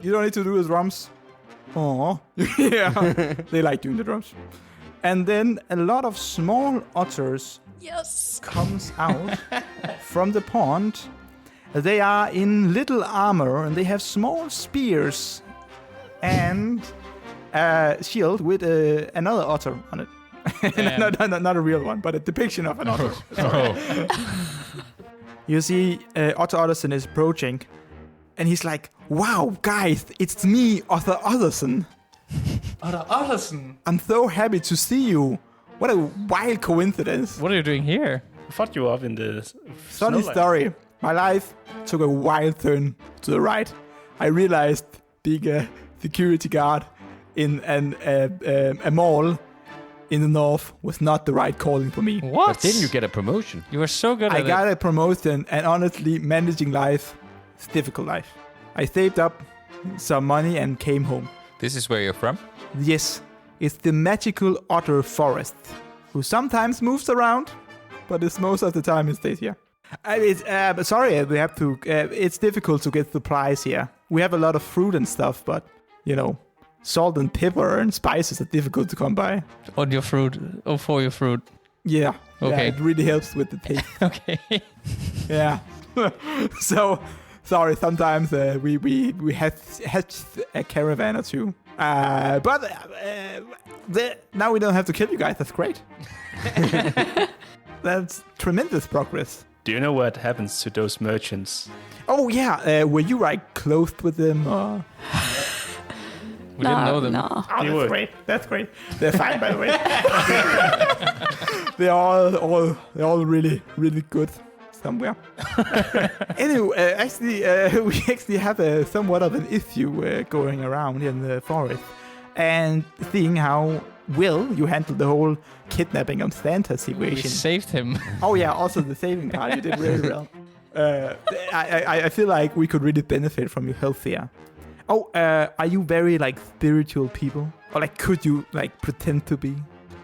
Speaker 1: do the drums. Oh, yeah. They like doing the drums. And then a lot of small otters comes out from the pond. They are in little armor and they have small spears and a shield with another otter on it. Not a real one, but a depiction of an otter. You see Otto Otterson is approaching, and he's like, wow, guys, it's me, Otto Otterson.
Speaker 2: Otter Otterson.
Speaker 1: I'm so happy to see you. What a wild coincidence.
Speaker 2: What are you doing here?
Speaker 6: I thought you were up in the
Speaker 1: Funny
Speaker 6: snowland.
Speaker 1: story. My life took a wild turn to the right. I realized being a security guard in a mall in the north was not the right calling for me.
Speaker 2: What?
Speaker 4: But didn't you get a promotion?
Speaker 2: You were so good
Speaker 1: I
Speaker 2: at
Speaker 1: got
Speaker 2: it.
Speaker 1: a promotion, and honestly, managing life is difficult life. I saved up some money and came home.
Speaker 3: This is where you're from?
Speaker 1: Yes, it's the magical otter forest, who sometimes moves around, but it's most of the time it stays here. Sorry, we have to. It's difficult to get supplies here. We have a lot of fruit and stuff, but salt and pepper and spices are difficult to come by.
Speaker 2: On your fruit. Oh, for your fruit.
Speaker 1: Yeah.
Speaker 2: Okay.
Speaker 1: Yeah, it really helps with the taste.
Speaker 2: Okay.
Speaker 1: Yeah. So, sorry, sometimes we hatch a caravan or two. But now we don't have to kill you guys. That's great. That's tremendous progress.
Speaker 6: Do you know what happens to those merchants?
Speaker 1: Oh, yeah. Were you, clothed with them? Or?
Speaker 2: We didn't know them.
Speaker 5: No.
Speaker 1: Oh,
Speaker 6: You
Speaker 1: that's
Speaker 6: were.
Speaker 1: great. That's great. They're fine, by the way. They're all really, really good somewhere. Anyway, we actually have somewhat of an issue going around in the forest, and seeing how well you handled the whole kidnapping of Santa
Speaker 2: We
Speaker 1: situation.
Speaker 2: saved him.
Speaker 1: Oh yeah, also the saving part, you did really well. I feel like we could really benefit from your help here. Oh, are you very spiritual people, or could you pretend to be?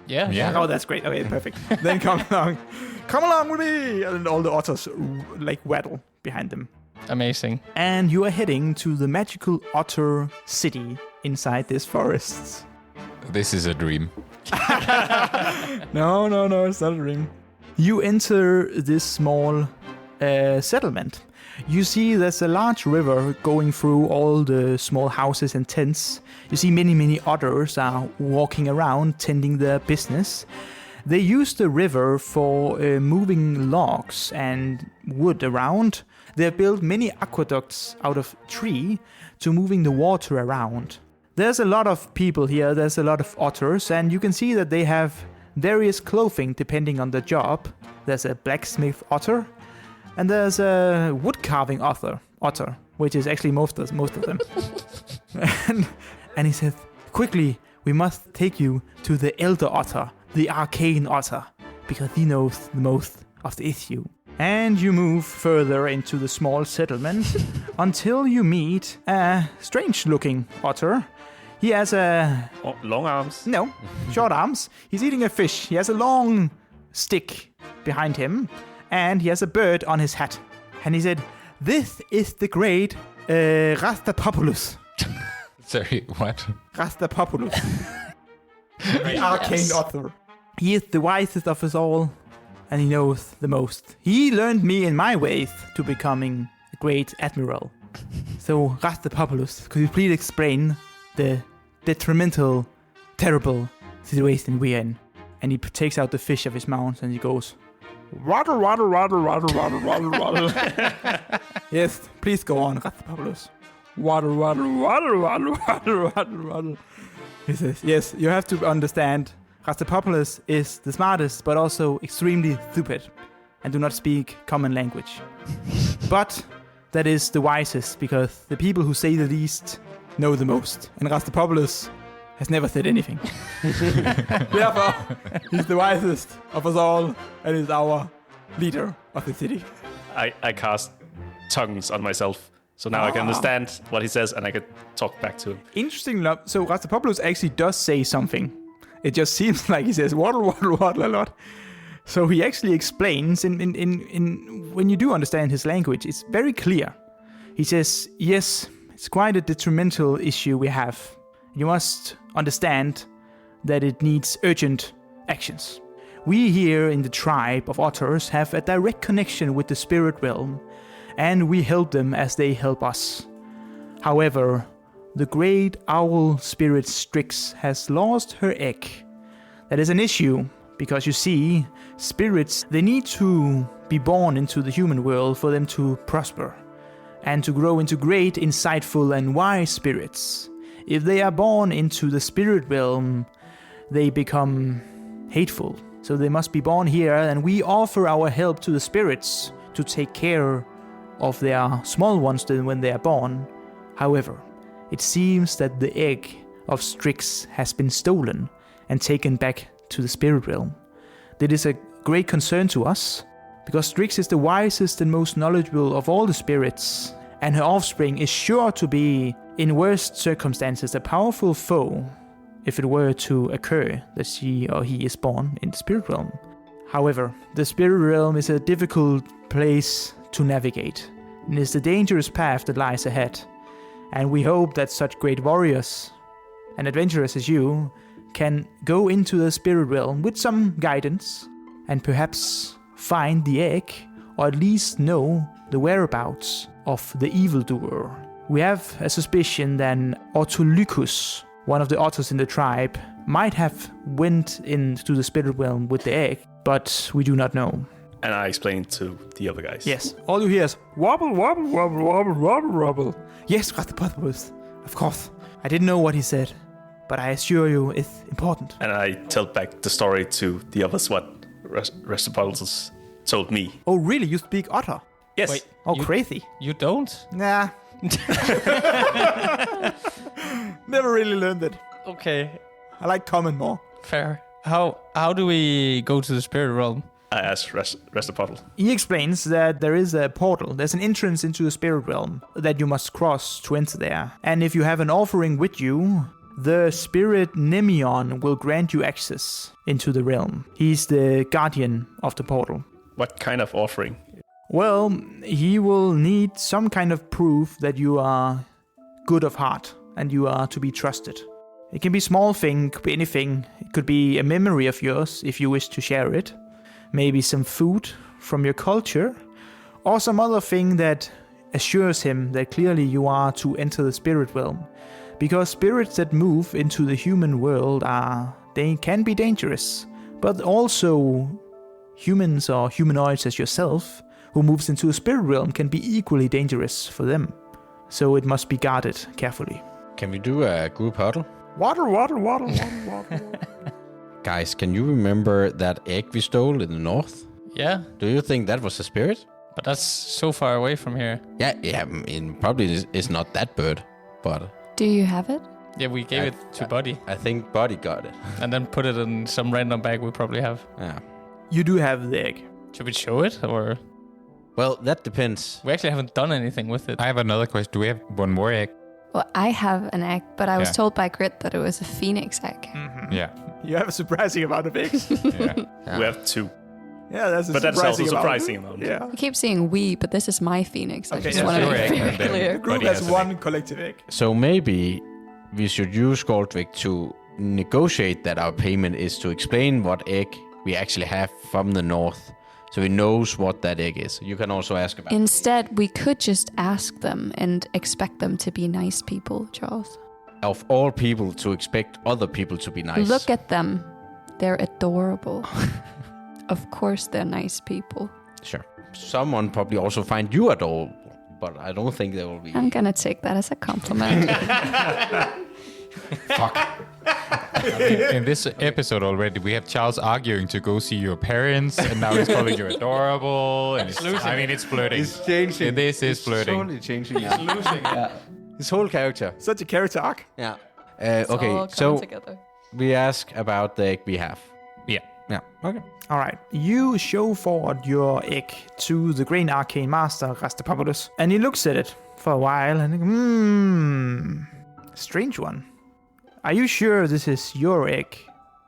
Speaker 2: Yeah.
Speaker 3: Yeah.
Speaker 1: Oh, that's great. Okay, perfect. Then come along with me, and then all the otters waddle behind them.
Speaker 2: Amazing.
Speaker 1: And you are heading to the magical otter city inside this forest.
Speaker 3: This is a dream.
Speaker 1: No, it's not a dream. You enter this small settlement. You see there's a large river going through all the small houses and tents. You see many otters are walking around tending their business. They use the river for moving logs and wood around. They have built many aqueducts out of tree to moving the water around. There's a lot of people here, there's a lot of otters, and you can see that they have various clothing depending on the job. There's a blacksmith otter, and there's a wood carving otter, which is actually most of them. and he says, quickly, we must take you to the elder otter, the arcane otter, because he knows the most of the issue. And you move further into the small settlement until you meet a strange-looking otter. He has
Speaker 6: Oh, long arms.
Speaker 1: short arms. He's eating a fish. He has a long stick behind him, and he has a bird on his hat. And he said, "This is the great Rastapopoulos."
Speaker 3: Sorry, what?
Speaker 1: Rastapopoulos. The arcane author. He is the wisest of us all, and he knows the most. He learned me in my ways to becoming a great admiral. So, Rastapopoulos, could you please explain the detrimental, terrible situation we're in? And he takes out the fish of his mouth and he goes, "Waddle, waddle, waddle, waddle, waddle, waddle, waddle." Yes, please go on, Rastapopoulos. Waddle, waddle, waddle, waddle, waddle, waddle, waddle. He says, yes, you have to understand, Rastapopoulos is the smartest, but also extremely stupid, and do not speak common language. But that is the wisest, because the people who say the least know the most, and Rastapopoulos has never said anything. Therefore, he's the wisest of us all, and is our leader of the city.
Speaker 6: I cast tongues on myself. So now I can understand what he says and I can talk back to him.
Speaker 1: Interesting. So Rastapopoulos actually does say something. It just seems like he says waddle, waddle, waddle a lot. So he actually explains in when you do understand his language, it's very clear. He says, yes, it's quite a detrimental issue we have. You must understand that it needs urgent actions. We here in the tribe of otters have a direct connection with the spirit realm, and we help them as they help us. However, the great owl spirit Strix has lost her egg. That is an issue, because you see, spirits, they need to be born into the human world for them to prosper, and to grow into great, insightful and wise spirits. If they are born into the spirit realm, they become hateful. So they must be born here, and we offer our help to the spirits to take care of their small ones then when they are born. However, it seems that the egg of Strix has been stolen and taken back to the spirit realm. That is a great concern to us, because Strix is the wisest and most knowledgeable of all the spirits, and her offspring is sure to be, in worst circumstances, a powerful foe if it were to occur that she or he is born in the spirit realm. However, the spirit realm is a difficult place to navigate, and is the dangerous path that lies ahead. And we hope that such great warriors and adventurers as you can go into the spirit realm with some guidance, and perhaps find the egg, or at least know the whereabouts of the evildoer. We have a suspicion that Autolycus, one of the otters in the tribe, might have went into the spirit realm with the egg, but we do not know.
Speaker 6: And I explained to the other guys.
Speaker 1: Yes, all you hear is wobble, wobble, wobble, wobble, wobble, wobble. Yes, Rastapopoulos, of course. I didn't know what he said, but I assure you it's important.
Speaker 6: And I tell back the story to the others what Rastapopoulos told me.
Speaker 1: Oh, really? You speak otter?
Speaker 6: Yes.
Speaker 2: Wait.
Speaker 1: Oh,
Speaker 2: You-
Speaker 1: crazy.
Speaker 2: You don't?
Speaker 1: Nah. Never really learned it.
Speaker 2: Okay,
Speaker 1: I like common more.
Speaker 2: fair. How do we go to the spirit realm?
Speaker 6: I asked Rastapopoulos.
Speaker 1: He explains that there is a portal. There's an entrance into the spirit realm that you must cross to enter there. And if you have an offering with you, the spirit Nemeon will grant you access into the realm. He's the guardian of the portal.
Speaker 6: What kind of offering?
Speaker 1: Well, he will need some kind of proof that you are good of heart and you are to be trusted. It can be small thing, could be anything. It could be a memory of yours if you wish to share it. Maybe some food from your culture, or some other thing that assures him that clearly you are to enter the spirit realm. Because spirits that move into the human world they can be dangerous, but also humans or humanoids as yourself who moves into a spirit realm can be equally dangerous for them. So it must be guarded carefully.
Speaker 4: Can we do a group huddle?
Speaker 1: Waddle, waddle, waddle, waddle, waddle.
Speaker 4: Guys, can you remember that egg we stole in the north?
Speaker 2: Yeah,
Speaker 4: Do you think that was a spirit?
Speaker 2: but that's so far away from here.
Speaker 4: Yeah, I mean, probably is not that bird, but
Speaker 5: Do you have it?
Speaker 2: Yeah, we gave it to Buddy
Speaker 4: I think Buddy got it.
Speaker 2: and then put it in some random bag we probably have.
Speaker 4: Yeah.
Speaker 1: You do have the egg.
Speaker 2: Should we show it, or
Speaker 4: Well, that depends.
Speaker 2: we actually haven't done anything with it?
Speaker 3: I have another question. Do we have one more egg?
Speaker 5: Well, I have an egg, but I was
Speaker 3: Yeah.
Speaker 5: told by Grit that it was a phoenix egg.
Speaker 3: Yeah.
Speaker 1: You have a surprising amount of eggs.
Speaker 3: Yeah.
Speaker 4: Yeah.
Speaker 6: We have two.
Speaker 1: Yeah, that's
Speaker 6: But that's also a surprising amount.
Speaker 1: Yeah.
Speaker 5: I keep saying we, but this is my phoenix. I
Speaker 1: Okay,
Speaker 5: just
Speaker 1: yeah.
Speaker 5: want to
Speaker 3: Sure,
Speaker 5: be
Speaker 3: egg,
Speaker 5: very
Speaker 3: and then-
Speaker 5: clear.
Speaker 1: The group
Speaker 3: Buddy
Speaker 1: has
Speaker 3: has an
Speaker 1: one collective egg.
Speaker 4: So maybe we should use Goldrick to negotiate that our payment is to explain what egg we actually have from the north, so he knows what that egg is. You can also ask about
Speaker 5: Instead, we could just ask them and expect them to be nice people, Charles.
Speaker 4: of all people to expect other people to be nice.
Speaker 5: Look at them. They're adorable. Of course they're nice people.
Speaker 4: Sure. Someone probably also find you adorable, but I don't think they will be.
Speaker 5: I'm gonna take that as a compliment.
Speaker 4: Fuck.
Speaker 3: In this episode already, we have Charles arguing to go see your parents, and now he's calling you adorable. And it's flirting.
Speaker 4: It's changing.
Speaker 3: This is
Speaker 4: It's
Speaker 3: flirting.
Speaker 4: totally changing. He's losing. Yeah. His whole character.
Speaker 1: Such a character arc.
Speaker 4: Yeah.
Speaker 5: It's all
Speaker 4: Okay.
Speaker 5: coming
Speaker 4: So
Speaker 5: together.
Speaker 4: we ask about the egg we have.
Speaker 3: Yeah.
Speaker 4: Yeah. Okay.
Speaker 1: All right. You show forward your egg to the Green Arcane Master, Rastapopoulos, and he looks at it for a while and strange one. Are you sure this is your egg,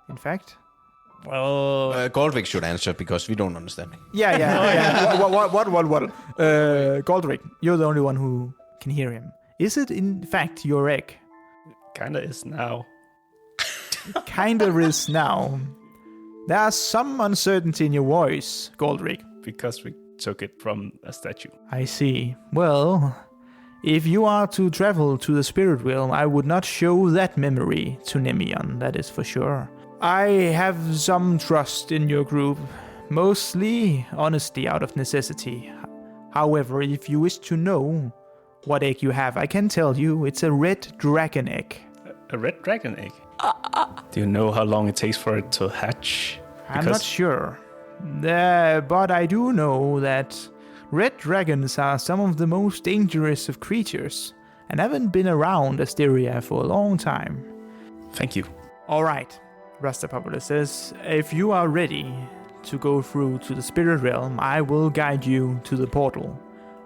Speaker 1: in fact?
Speaker 2: Well,
Speaker 4: Goldrick should answer because we don't understand.
Speaker 1: Yeah. What? Goldrick, you're the only one who can hear him. Is it, in fact, your egg?
Speaker 6: Kinda is now.
Speaker 1: Kind of is now. There's some uncertainty in your voice, Goldrick.
Speaker 6: Because we took it from a statue.
Speaker 1: I see. Well, if you are to travel to the spirit realm, I would not show that memory to Nemeon, that is for sure. I have some trust in your group, mostly honesty out of necessity. However, if you wish to know what egg you have, I can tell you it's a red dragon egg.
Speaker 6: A red dragon egg? Do you know how long it takes for it to hatch?
Speaker 1: I'm not sure. But I do know that red dragons are some of the most dangerous of creatures and haven't been around Asteria for a long time.
Speaker 6: Thank you.
Speaker 1: All right, Rastapopoulos says, if you are ready to go through to the spirit realm, I will guide you to the portal.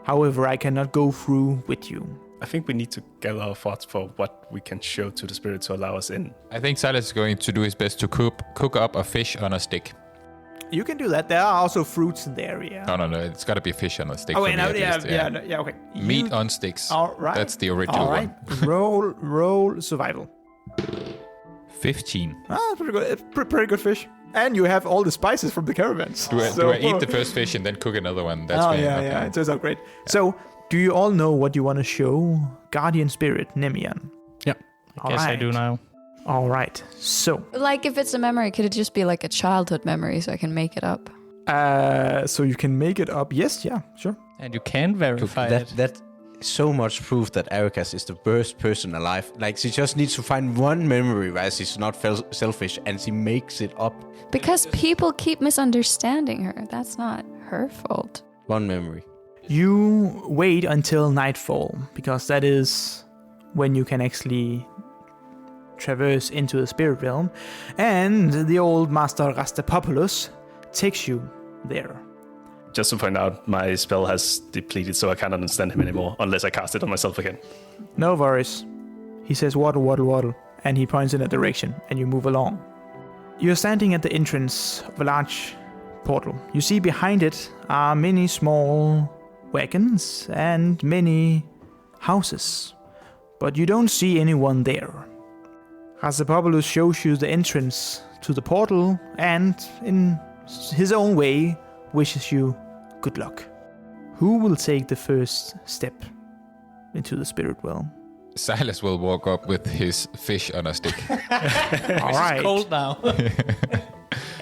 Speaker 1: However, I cannot go through with you.
Speaker 6: I think we need to gather our thoughts for what we can show to the spirit to allow us in.
Speaker 3: I think Silas is going to do his best to cook up a fish on a stick.
Speaker 1: You can do that. There are also fruits in the area.
Speaker 3: No. It's got to be fish on a stick.
Speaker 1: Oh,
Speaker 3: for
Speaker 1: wait,
Speaker 3: me
Speaker 1: no,
Speaker 3: at least,
Speaker 1: yeah, okay.
Speaker 3: Meat on sticks.
Speaker 1: All right.
Speaker 3: That's the original
Speaker 1: All right.
Speaker 3: one.
Speaker 1: roll survival.
Speaker 3: 15.
Speaker 1: Ah, pretty good. Pretty good fish. And you have all the spices from the caravans.
Speaker 3: Do I eat the first fish and then cook another one? That's fine. Okay.
Speaker 1: Yeah. It turns out great. Yeah. So, do you all know what you want to show Guardian Spirit Nemeon?
Speaker 4: Yeah.
Speaker 2: I guess I do now.
Speaker 1: All right. So,
Speaker 5: Like, if it's a memory, could it just be like a childhood memory so I can make it up?
Speaker 1: so you can make it up. Yes, yeah, sure.
Speaker 2: And you can verify it.
Speaker 4: That so much proof that Erikas is the worst person alive. Like, she just needs to find one memory where she's not selfish and she makes it up.
Speaker 5: Because people keep misunderstanding her. That's not her fault.
Speaker 4: One memory.
Speaker 1: You wait until nightfall because that is when you can actually traverse into the spirit realm, and the old master Rastapopoulos takes you there.
Speaker 6: Just to find out, my spell has depleted, so I can't understand him anymore, unless I cast it on myself again.
Speaker 1: No worries. He says waddle, waddle, waddle, and he points in a direction, and you move along. You're standing at the entrance of a large portal. You see behind it are many small wagons and many houses, but you don't see anyone there. Rastapopoulos shows you the entrance to the portal and, in his own way, wishes you good luck. Who will take the first step into the spirit realm?
Speaker 3: Silas will walk up with his fish on a stick.
Speaker 1: All right.
Speaker 2: It's cold now.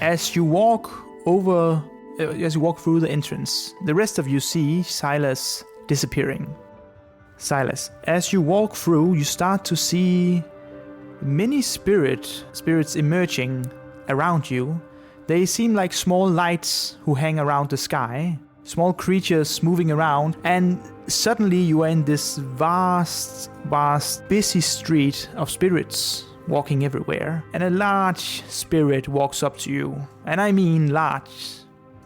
Speaker 1: As you walk through the entrance, the rest of you see Silas disappearing. Silas, as you walk through, you start to see many spirits emerging around you. They seem like small lights who hang around the sky, small creatures moving around, and suddenly you are in this vast, busy street of spirits walking everywhere, and a large spirit walks up to you. And I mean large,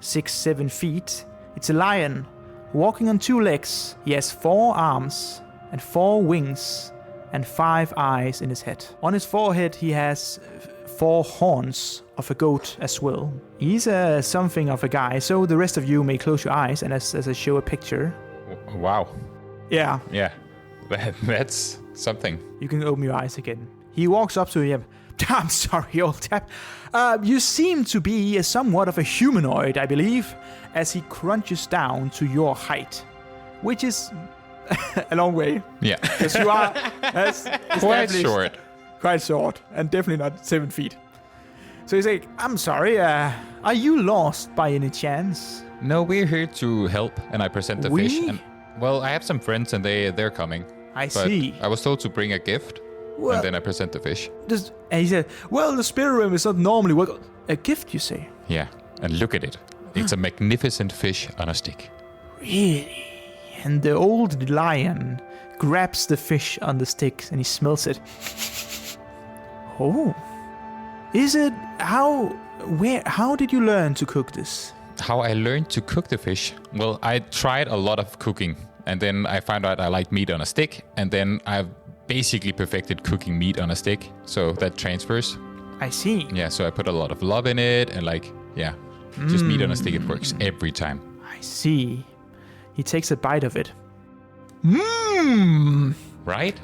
Speaker 1: 6-7 feet. It's a lion, walking on 2 legs. He has 4 arms and 4 wings and 5 eyes in his head. On his forehead he has 4 horns of a goat as well. He's something of a guy, so the rest of you may close your eyes and as I show a picture.
Speaker 3: Wow.
Speaker 1: Yeah,
Speaker 3: Yeah. That's something.
Speaker 1: you can open your eyes again. He walks up to you. I'm sorry, old chap. You seem to be somewhat of a humanoid, I believe, as he crunches down to your height, which is a long way,
Speaker 3: Yeah.
Speaker 1: because you are as
Speaker 3: Quite
Speaker 1: established-
Speaker 3: short.
Speaker 1: quite short, and definitely not 7 feet. So he's like, I'm sorry, are you lost by any chance?
Speaker 3: No, we're here to help, and I present the
Speaker 1: We?
Speaker 3: fish. And, well, I have some friends, and they're coming.
Speaker 1: I
Speaker 3: But
Speaker 1: see.
Speaker 3: I was told to bring a gift,
Speaker 1: Well,
Speaker 3: and then I present the fish.
Speaker 1: and he said, well, the spirit realm is not normally what... A gift, you say?
Speaker 3: Yeah, and look at it. It's a magnificent fish on a stick.
Speaker 1: Really? And the old lion grabs the fish on the stick and he smells it. Oh. Is it... How did you learn to cook this?
Speaker 3: How I learned to cook the fish? Well, I tried a lot of cooking, and then I found out I like meat on a stick, and then I've basically perfected cooking meat on a stick, so that transfers.
Speaker 1: I see.
Speaker 3: Yeah, so I put a lot of love in it, and just meat on a stick, it works every time.
Speaker 1: I see. He takes a bite of it. Mmm.
Speaker 3: Right?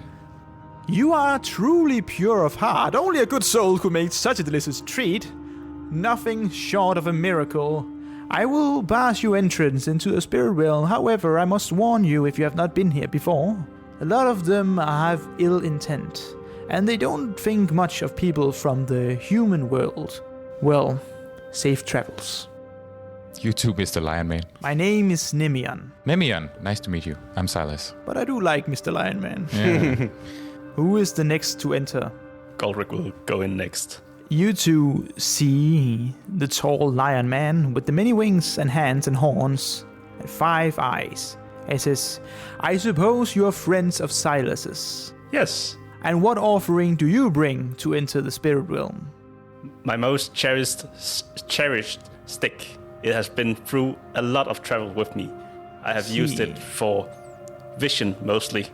Speaker 1: You are truly pure of heart. Only a good soul could make such a delicious treat. Nothing short of a miracle. I will pass you entrance into the spirit realm. However, I must warn you if you have not been here before. A lot of them have ill intent, and they don't think much of people from the human world. Well, safe travels.
Speaker 3: You too, Mr. Lion Man.
Speaker 1: My name is Nimian,
Speaker 3: Memion, nice to meet you. I'm Silas.
Speaker 1: but I do like Mr. Lion Man.
Speaker 3: Yeah.
Speaker 1: Who is the next to enter?
Speaker 6: Goldrick will go in next.
Speaker 1: You two see the tall lion man with the many wings and hands and horns and 5 eyes. He says, I suppose you are friends of Silas's.
Speaker 6: Yes,
Speaker 1: And what offering do you bring to enter the spirit realm?
Speaker 6: my most cherished stick. It has been through a lot of travel with me. I have used it for vision mostly,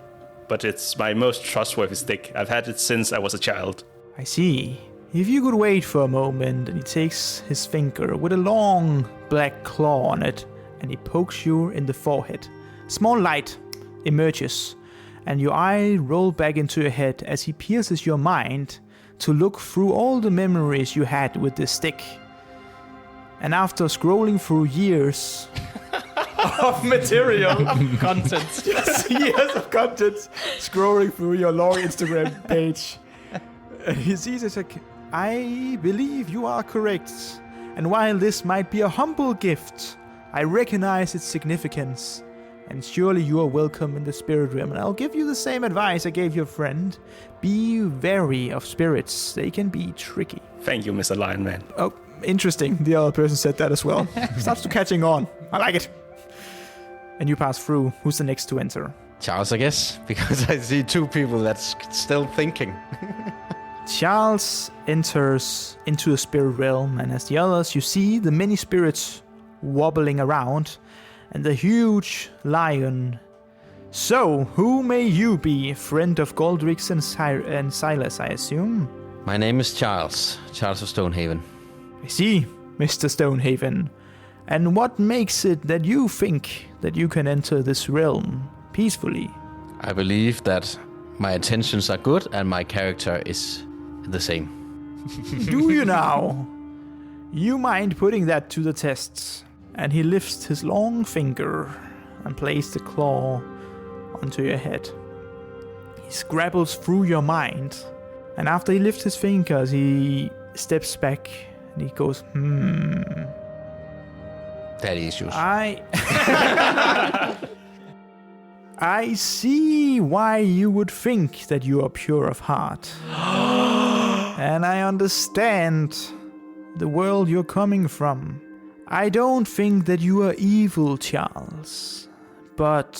Speaker 6: but it's my most trustworthy stick. I've had it since I was a child.
Speaker 1: I see. If you could wait for a moment, and he takes his finger with a long black claw on it, and he pokes you in the forehead. Small light emerges, and your eye rolls back into your head as he pierces your mind to look through all the memories you had with this stick. And after scrolling through years of material,
Speaker 2: Content.
Speaker 1: years of content, scrolling through your long Instagram page, and he sees it's like, I believe you are correct. And while this might be a humble gift, I recognize its significance. And surely you are welcome in the spirit realm. And I'll give you the same advice I gave your friend. Be wary of spirits. They can be tricky.
Speaker 6: Thank you, Mr. Lion Man.
Speaker 1: Oh, interesting. The other person said that as well. Starts to catching on. I like it. And you pass through. Who's the next to enter?
Speaker 4: Charles, I guess, because I see 2 people that's still thinking.
Speaker 1: Charles enters into the spirit realm, and as the others, you see the many spirits wobbling around, and the huge lion. So, who may you be? Friend of Goldrick's and Silas, I assume?
Speaker 4: My name is Charles of Stonehaven.
Speaker 1: I see, Mr. Stonehaven. And what makes it that you think that you can enter this realm peacefully?
Speaker 4: I believe that my intentions are good and my character is the same.
Speaker 1: Do you now? You mind putting that to the test? And he lifts his long finger and places the claw onto your head. He scrabbles through your mind. And after he lifts his fingers, he steps back and he goes,
Speaker 4: Daddy issues.
Speaker 1: I see why you would think that you are pure of heart. And I understand the world you're coming from. I don't think that you are evil, Charles. But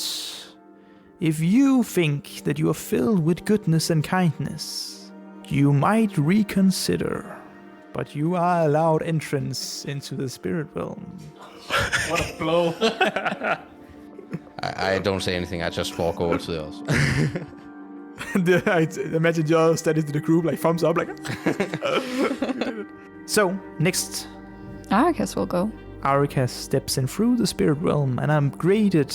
Speaker 1: if you think that you are filled with goodness and kindness, you might reconsider. But you are allowed entrance into the spirit realm.
Speaker 2: What a blow.
Speaker 4: I don't say anything, I just walk over to the others.
Speaker 1: I imagine the other standing to the group, like thumbs up, like. So, next,
Speaker 5: Arcus will go.
Speaker 1: Arcas steps in through the spirit realm, and I'm greeted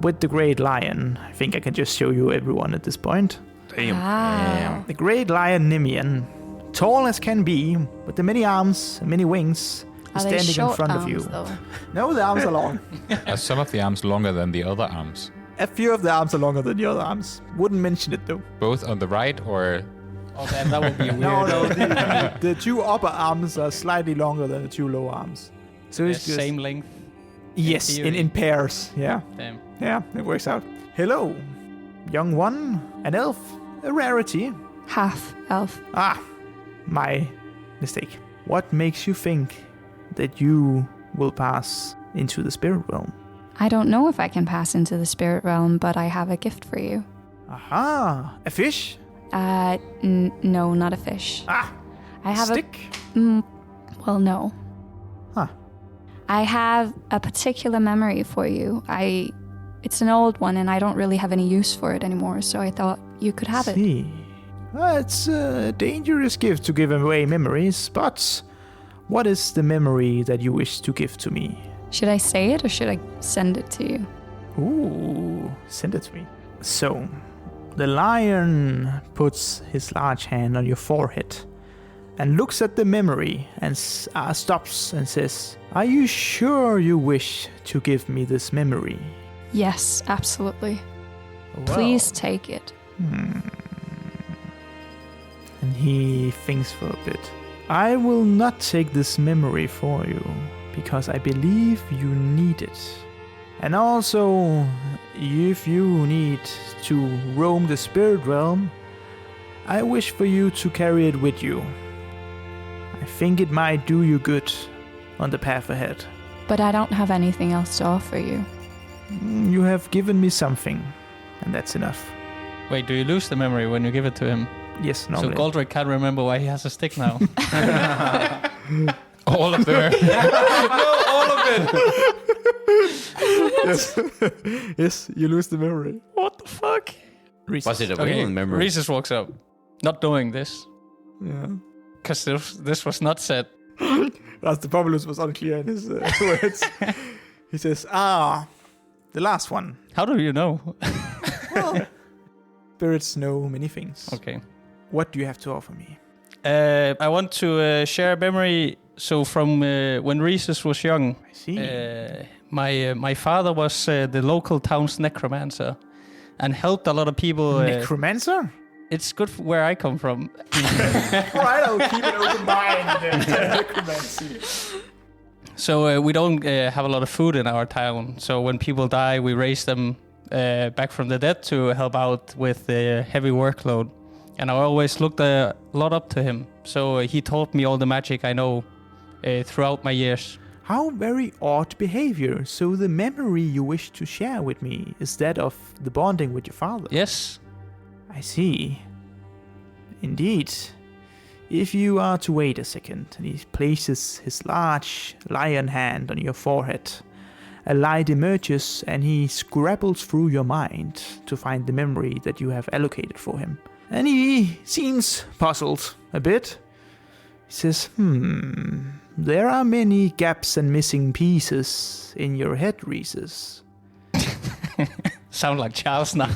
Speaker 1: with the Great Lion. I think I can just show you everyone at this point.
Speaker 5: Damn.
Speaker 1: The Great Lion Nimian, tall as can be, with the many arms and many wings,
Speaker 5: Are they
Speaker 1: standing in
Speaker 5: short
Speaker 1: front of
Speaker 5: arms,
Speaker 1: you.
Speaker 5: though?
Speaker 1: No, the arms are long.
Speaker 3: Are some of the arms longer than the other arms?
Speaker 1: A few of the arms are longer than the other arms. Wouldn't mention it though.
Speaker 3: Both on the right or...
Speaker 2: Oh, damn, that would be weird.
Speaker 1: No, the two upper arms are slightly longer than the two lower arms. So
Speaker 2: They're
Speaker 1: it's just
Speaker 2: same length.
Speaker 1: yes,
Speaker 2: theory.
Speaker 1: in pairs. Yeah,
Speaker 2: Damn.
Speaker 1: yeah, it works out. Hello, young one, an elf, a rarity.
Speaker 5: Half elf.
Speaker 1: Ah, my mistake. What makes you think that you will pass into the spirit realm?
Speaker 5: I don't know if I can pass into the spirit realm, but I have a gift for you.
Speaker 1: Aha, a fish?
Speaker 5: No, not a fish.
Speaker 1: Ah,
Speaker 5: I have
Speaker 1: stick?
Speaker 5: well, no.
Speaker 1: Huh.
Speaker 5: I have a particular memory for you. It's an old one, and I don't really have any use for it anymore, so I thought you could have it.
Speaker 1: See. It's a dangerous gift to give away memories, but what is the memory that you wish to give to me?
Speaker 5: Should I say it, or should I send it to you?
Speaker 1: Ooh, send it to me. So, the lion puts his large hand on your forehead and looks at the memory and stops and says, "Are you sure you wish to give me this memory?"
Speaker 5: Yes, absolutely.
Speaker 1: Well,
Speaker 5: Please take it.
Speaker 1: And he thinks for a bit. I will not take this memory for you, because I believe you need it. And also, if you need to roam the spirit realm, I wish for you to carry it with you. I think it might do you good on the path ahead.
Speaker 5: But I don't have anything else to offer you.
Speaker 1: You have given me something, and that's enough.
Speaker 2: Wait, do you lose the memory when you give it to him?
Speaker 1: Yes, normally.
Speaker 2: So Goldrick can't remember why he has a stick now.
Speaker 3: All of them.
Speaker 2: All of it.
Speaker 1: yes. Yes, you lose the memory.
Speaker 2: What the fuck?
Speaker 1: Reese.
Speaker 4: Was it a real memory?
Speaker 2: Resus walks up, not knowing this,
Speaker 1: Yeah.
Speaker 2: because this was not said.
Speaker 1: That's the problem, was unclear in his words. He says, the last one.
Speaker 2: How do you know?
Speaker 1: Well, spirits know many things.
Speaker 2: Okay.
Speaker 1: What do you have to offer me?
Speaker 2: I want to share a memory. So from when Risus was young,
Speaker 1: I see.
Speaker 2: my father was the local town's necromancer, and helped a lot of people.
Speaker 1: Necromancer?
Speaker 2: It's good where I come from.
Speaker 1: Right, I'll keep an open mind. Necromancy.
Speaker 2: So we don't have a lot of food in our town. So when people die, we raise them back from the dead to help out with the heavy workload. And I always looked a lot up to him. So he taught me all the magic I know throughout my years.
Speaker 1: How very odd behavior. So the memory you wish to share with me is that of the bonding with your father?
Speaker 2: Yes.
Speaker 1: I see. Indeed. If you are to wait a second, and he places his large lion hand on your forehead, a light emerges and he scrabbles through your mind to find the memory that you have allocated for him. And he seems puzzled a bit. He says, there are many gaps and missing pieces in your head, Risus.
Speaker 2: Sound like Charles now.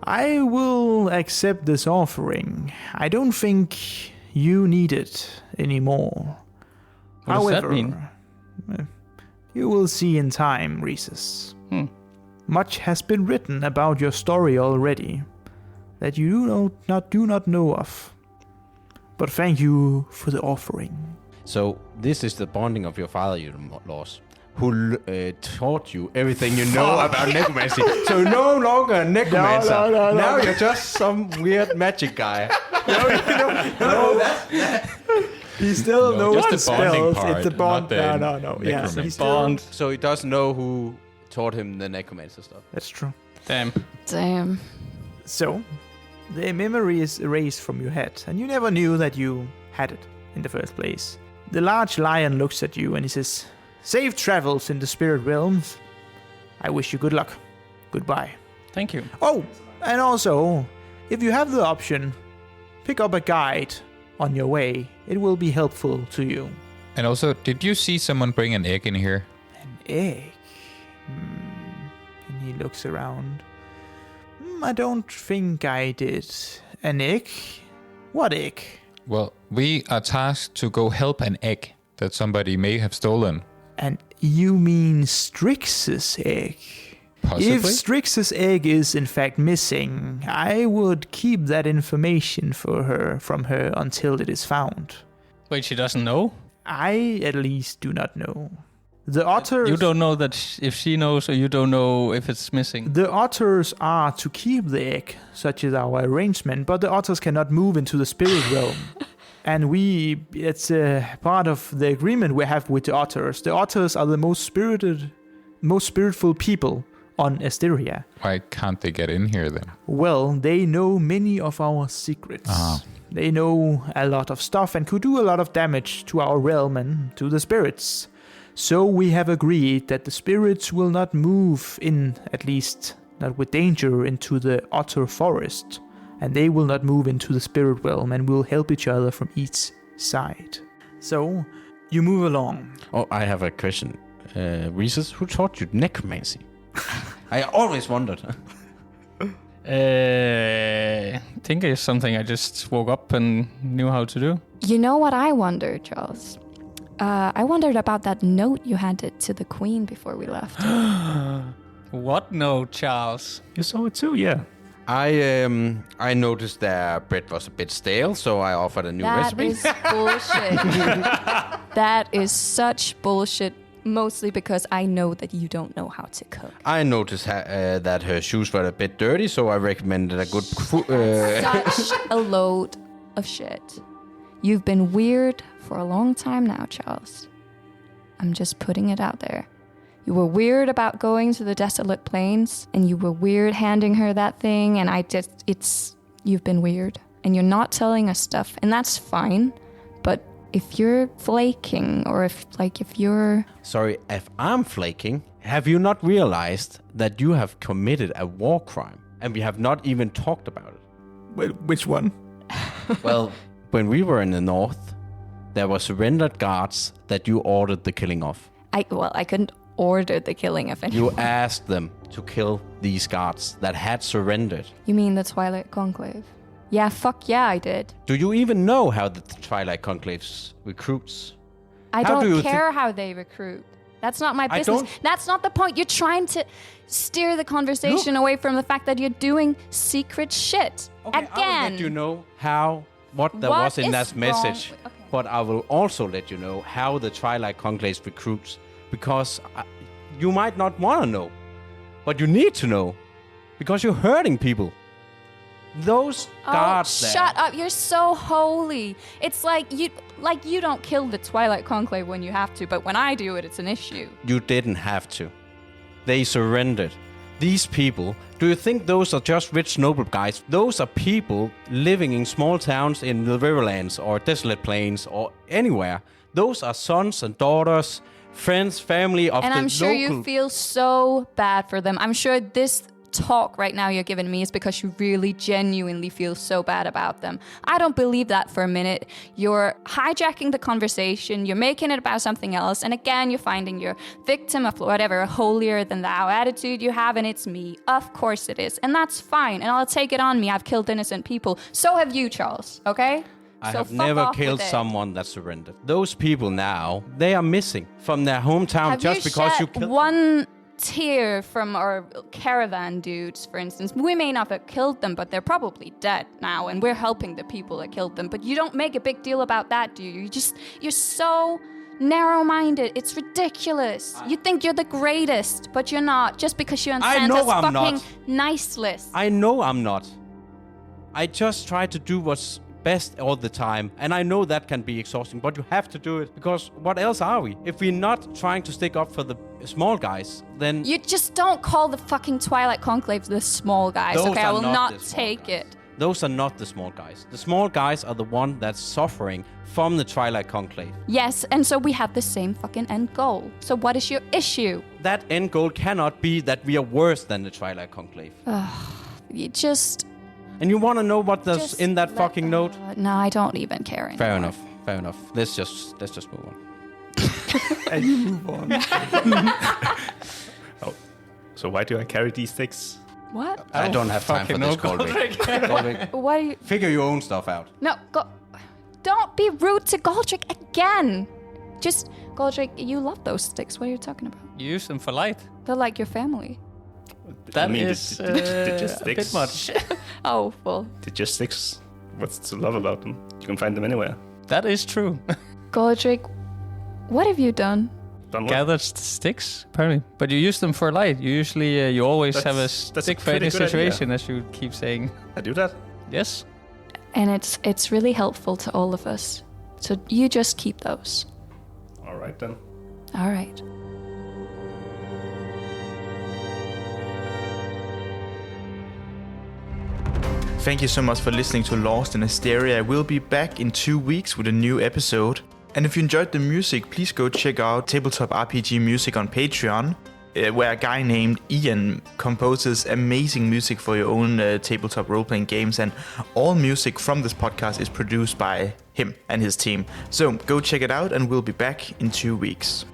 Speaker 1: I will accept this offering. I don't think you need it anymore.
Speaker 2: What does that mean?
Speaker 1: You will see in time, Risus. Much has been written about your story already that you do not know of. But thank you for the offering.
Speaker 4: So this is the bonding of your father, you lost, who taught you everything you know about necromancy. So no longer a necromancer.
Speaker 1: No.
Speaker 4: Now you're just some weird magic guy.
Speaker 1: He still knows
Speaker 3: just
Speaker 1: the
Speaker 3: the bonding
Speaker 1: spells.
Speaker 3: part,
Speaker 1: It's the bond.
Speaker 3: not the
Speaker 1: No. Yeah,
Speaker 3: necromancy.
Speaker 1: he's
Speaker 2: Bond.
Speaker 4: So he doesn't know who taught him the necromancer stuff.
Speaker 1: That's true.
Speaker 5: Damn.
Speaker 1: So, the memory is erased from your head, and you never knew that you had it in the first place. The large lion looks at you and he says, safe travels in the spirit realms. I wish you good luck. Goodbye.
Speaker 2: Thank you.
Speaker 1: Oh, and also, if you have the option, pick up a guide on your way. It will be helpful to you.
Speaker 3: And also, did you see someone bring an egg in here?
Speaker 1: An egg? And he looks around. I don't think I did. An egg? What egg?
Speaker 3: Well, we are tasked to go help an egg that somebody may have stolen.
Speaker 1: And you mean Strix's egg?
Speaker 3: Possibly?
Speaker 1: If Strix's egg is in fact missing, I would keep that information from her until it is found.
Speaker 2: Wait, she doesn't know?
Speaker 1: I at least do not know. The otters...
Speaker 2: You don't know that if she knows, or you don't know if it's missing?
Speaker 1: The otters are to keep the egg, such is our arrangement, but the otters cannot move into the spirit realm. And it's part of the agreement we have with the otters. The otters are the most spiritful people on Asteria.
Speaker 3: Why can't they get in here then?
Speaker 1: Well, they know many of our secrets. They know a lot of stuff and could do a lot of damage to our realm and to the spirits. So we have agreed that the spirits will not move in, at least not with danger, into the otter forest. And they will not move into the spirit realm and will help each other from each side. So, you move along.
Speaker 4: Oh, I have a question. Risus, who taught you necromancy? I always wondered.
Speaker 2: I think it's something I just woke up and knew how to do.
Speaker 5: You know what I wondered, Charles? I wondered about that note you handed to the queen before we left.
Speaker 2: What note, Charles?
Speaker 6: You saw it too, yeah.
Speaker 4: I noticed their bread was a bit stale, so I offered a new recipe.
Speaker 5: That is bullshit. That is such bullshit. Mostly because I know that you don't know how to cook.
Speaker 4: I noticed that her shoes were a bit dirty, so I recommended a good
Speaker 5: Such a load of shit. You've been weird for a long time now, Charles. I'm just putting it out there. You were weird about going to the Desolate Plains, and you were weird handing her that thing, and you've been weird. And you're not telling us stuff, and that's fine, but if you're flaking, or if you're...
Speaker 4: Sorry, if I'm flaking, have you not realized that you have committed a war crime? And we have not even talked about it.
Speaker 1: Well, which one?
Speaker 4: Well, when we were in the north, there were surrendered guards that you ordered the killing of.
Speaker 5: I couldn't order the killing of anyone.
Speaker 4: You asked them to kill these guards that had surrendered.
Speaker 5: You mean the Twilight Conclave? Yeah, fuck yeah, I did.
Speaker 4: Do you even know how the Twilight Conclave recruits?
Speaker 5: I don't care how they recruit. That's not my business. That's not the point. You're trying to steer the conversation away from the fact that you're doing secret shit.
Speaker 4: Okay,
Speaker 5: Again.
Speaker 4: I will let you know what there was in that message.
Speaker 5: Okay.
Speaker 4: But I will also let you know how the Twilight Conclave recruits. Because you might not want to know. But you need to know. Because you're hurting people. Those guards there.
Speaker 5: Shut up. You're so holy. It's like you don't kill the Twilight Conclave when you have to, but when I do it, it's an issue.
Speaker 4: You didn't have to. They surrendered. These people, do you think those are just rich noble guys? Those are people living in small towns in the Riverlands or Desolate Plains or anywhere. Those are sons and daughters, friends, family of the local...
Speaker 5: And I'm sure you feel so bad for them. I'm sure this talk right now you're giving me is because you really genuinely feel so bad about them. I don't believe that for a minute. You're hijacking the conversation, you're making it about something else, and again you're finding your victim of whatever holier than thou attitude you have, and it's me. Of course it is, and that's fine, and I'll take it on me. I've killed innocent people. So have you, Charles, okay?
Speaker 4: I have never killed someone that surrendered. Those people now, they are missing from their hometown just because you killed
Speaker 5: one tear from our caravan dudes, for instance. We may not have killed them, but they're probably dead now, and we're helping the people that killed them. But you don't make a big deal about that, do you? You're so narrow-minded. It's ridiculous. You think you're the greatest, but you're not, just because you're on Santa's fucking nice list.
Speaker 4: I know I'm not. I just try to do what's best all the time, and I know that can be exhausting, but you have to do it, because what else are we? If we're not trying to stick up for the small guys, then...
Speaker 5: You just don't call the fucking Twilight Conclave the small guys, okay? I will not take it.
Speaker 4: Those are not the small guys. The small guys are the one that's suffering from the Twilight Conclave.
Speaker 5: Yes, and so we have the same fucking end goal. So what is your issue?
Speaker 4: that end goal cannot be that we are worse than the Twilight Conclave.
Speaker 5: You just...
Speaker 4: And you want to know what there's
Speaker 5: just
Speaker 4: in that
Speaker 5: let
Speaker 4: fucking note?
Speaker 5: No, I don't even care anymore.
Speaker 4: Fair enough. Let's just move on.
Speaker 1: And you move on.
Speaker 6: Oh, so why do I carry these sticks?
Speaker 5: What?
Speaker 4: I don't have time for this, Goldrick. Goldrick,
Speaker 5: What are you...
Speaker 4: figure your own stuff out.
Speaker 5: No, don't be rude to Goldrick again. Just, Goldrick, you love those sticks. What are you talking about?
Speaker 2: You use them for light.
Speaker 5: They're like your family.
Speaker 2: That
Speaker 6: I mean,
Speaker 2: is
Speaker 6: they're just
Speaker 2: a bit
Speaker 6: sticks.
Speaker 2: much.
Speaker 5: Oh, well.
Speaker 6: They're just sticks. What's to love about them? You can find them anywhere.
Speaker 2: That is true.
Speaker 5: Goldrick, what have you done?
Speaker 6: Done what?
Speaker 2: Gathered sticks, apparently. But you use them for light. You usually, you always have a
Speaker 6: That's a
Speaker 2: stick for any
Speaker 6: pretty good idea.
Speaker 2: situation, as you keep saying.
Speaker 6: I do that.
Speaker 2: Yes.
Speaker 5: And it's really helpful to all of us. So you just keep those.
Speaker 6: All right then.
Speaker 5: All right.
Speaker 1: Thank you so much for listening to Lost in Asteria. We'll be back in 2 weeks with a new episode. And if you enjoyed the music, please go check out Tabletop RPG music on Patreon, where a guy named Ian composes amazing music for your own tabletop role-playing games. And all music from this podcast is produced by him and his team. So go check it out, and we'll be back in 2 weeks.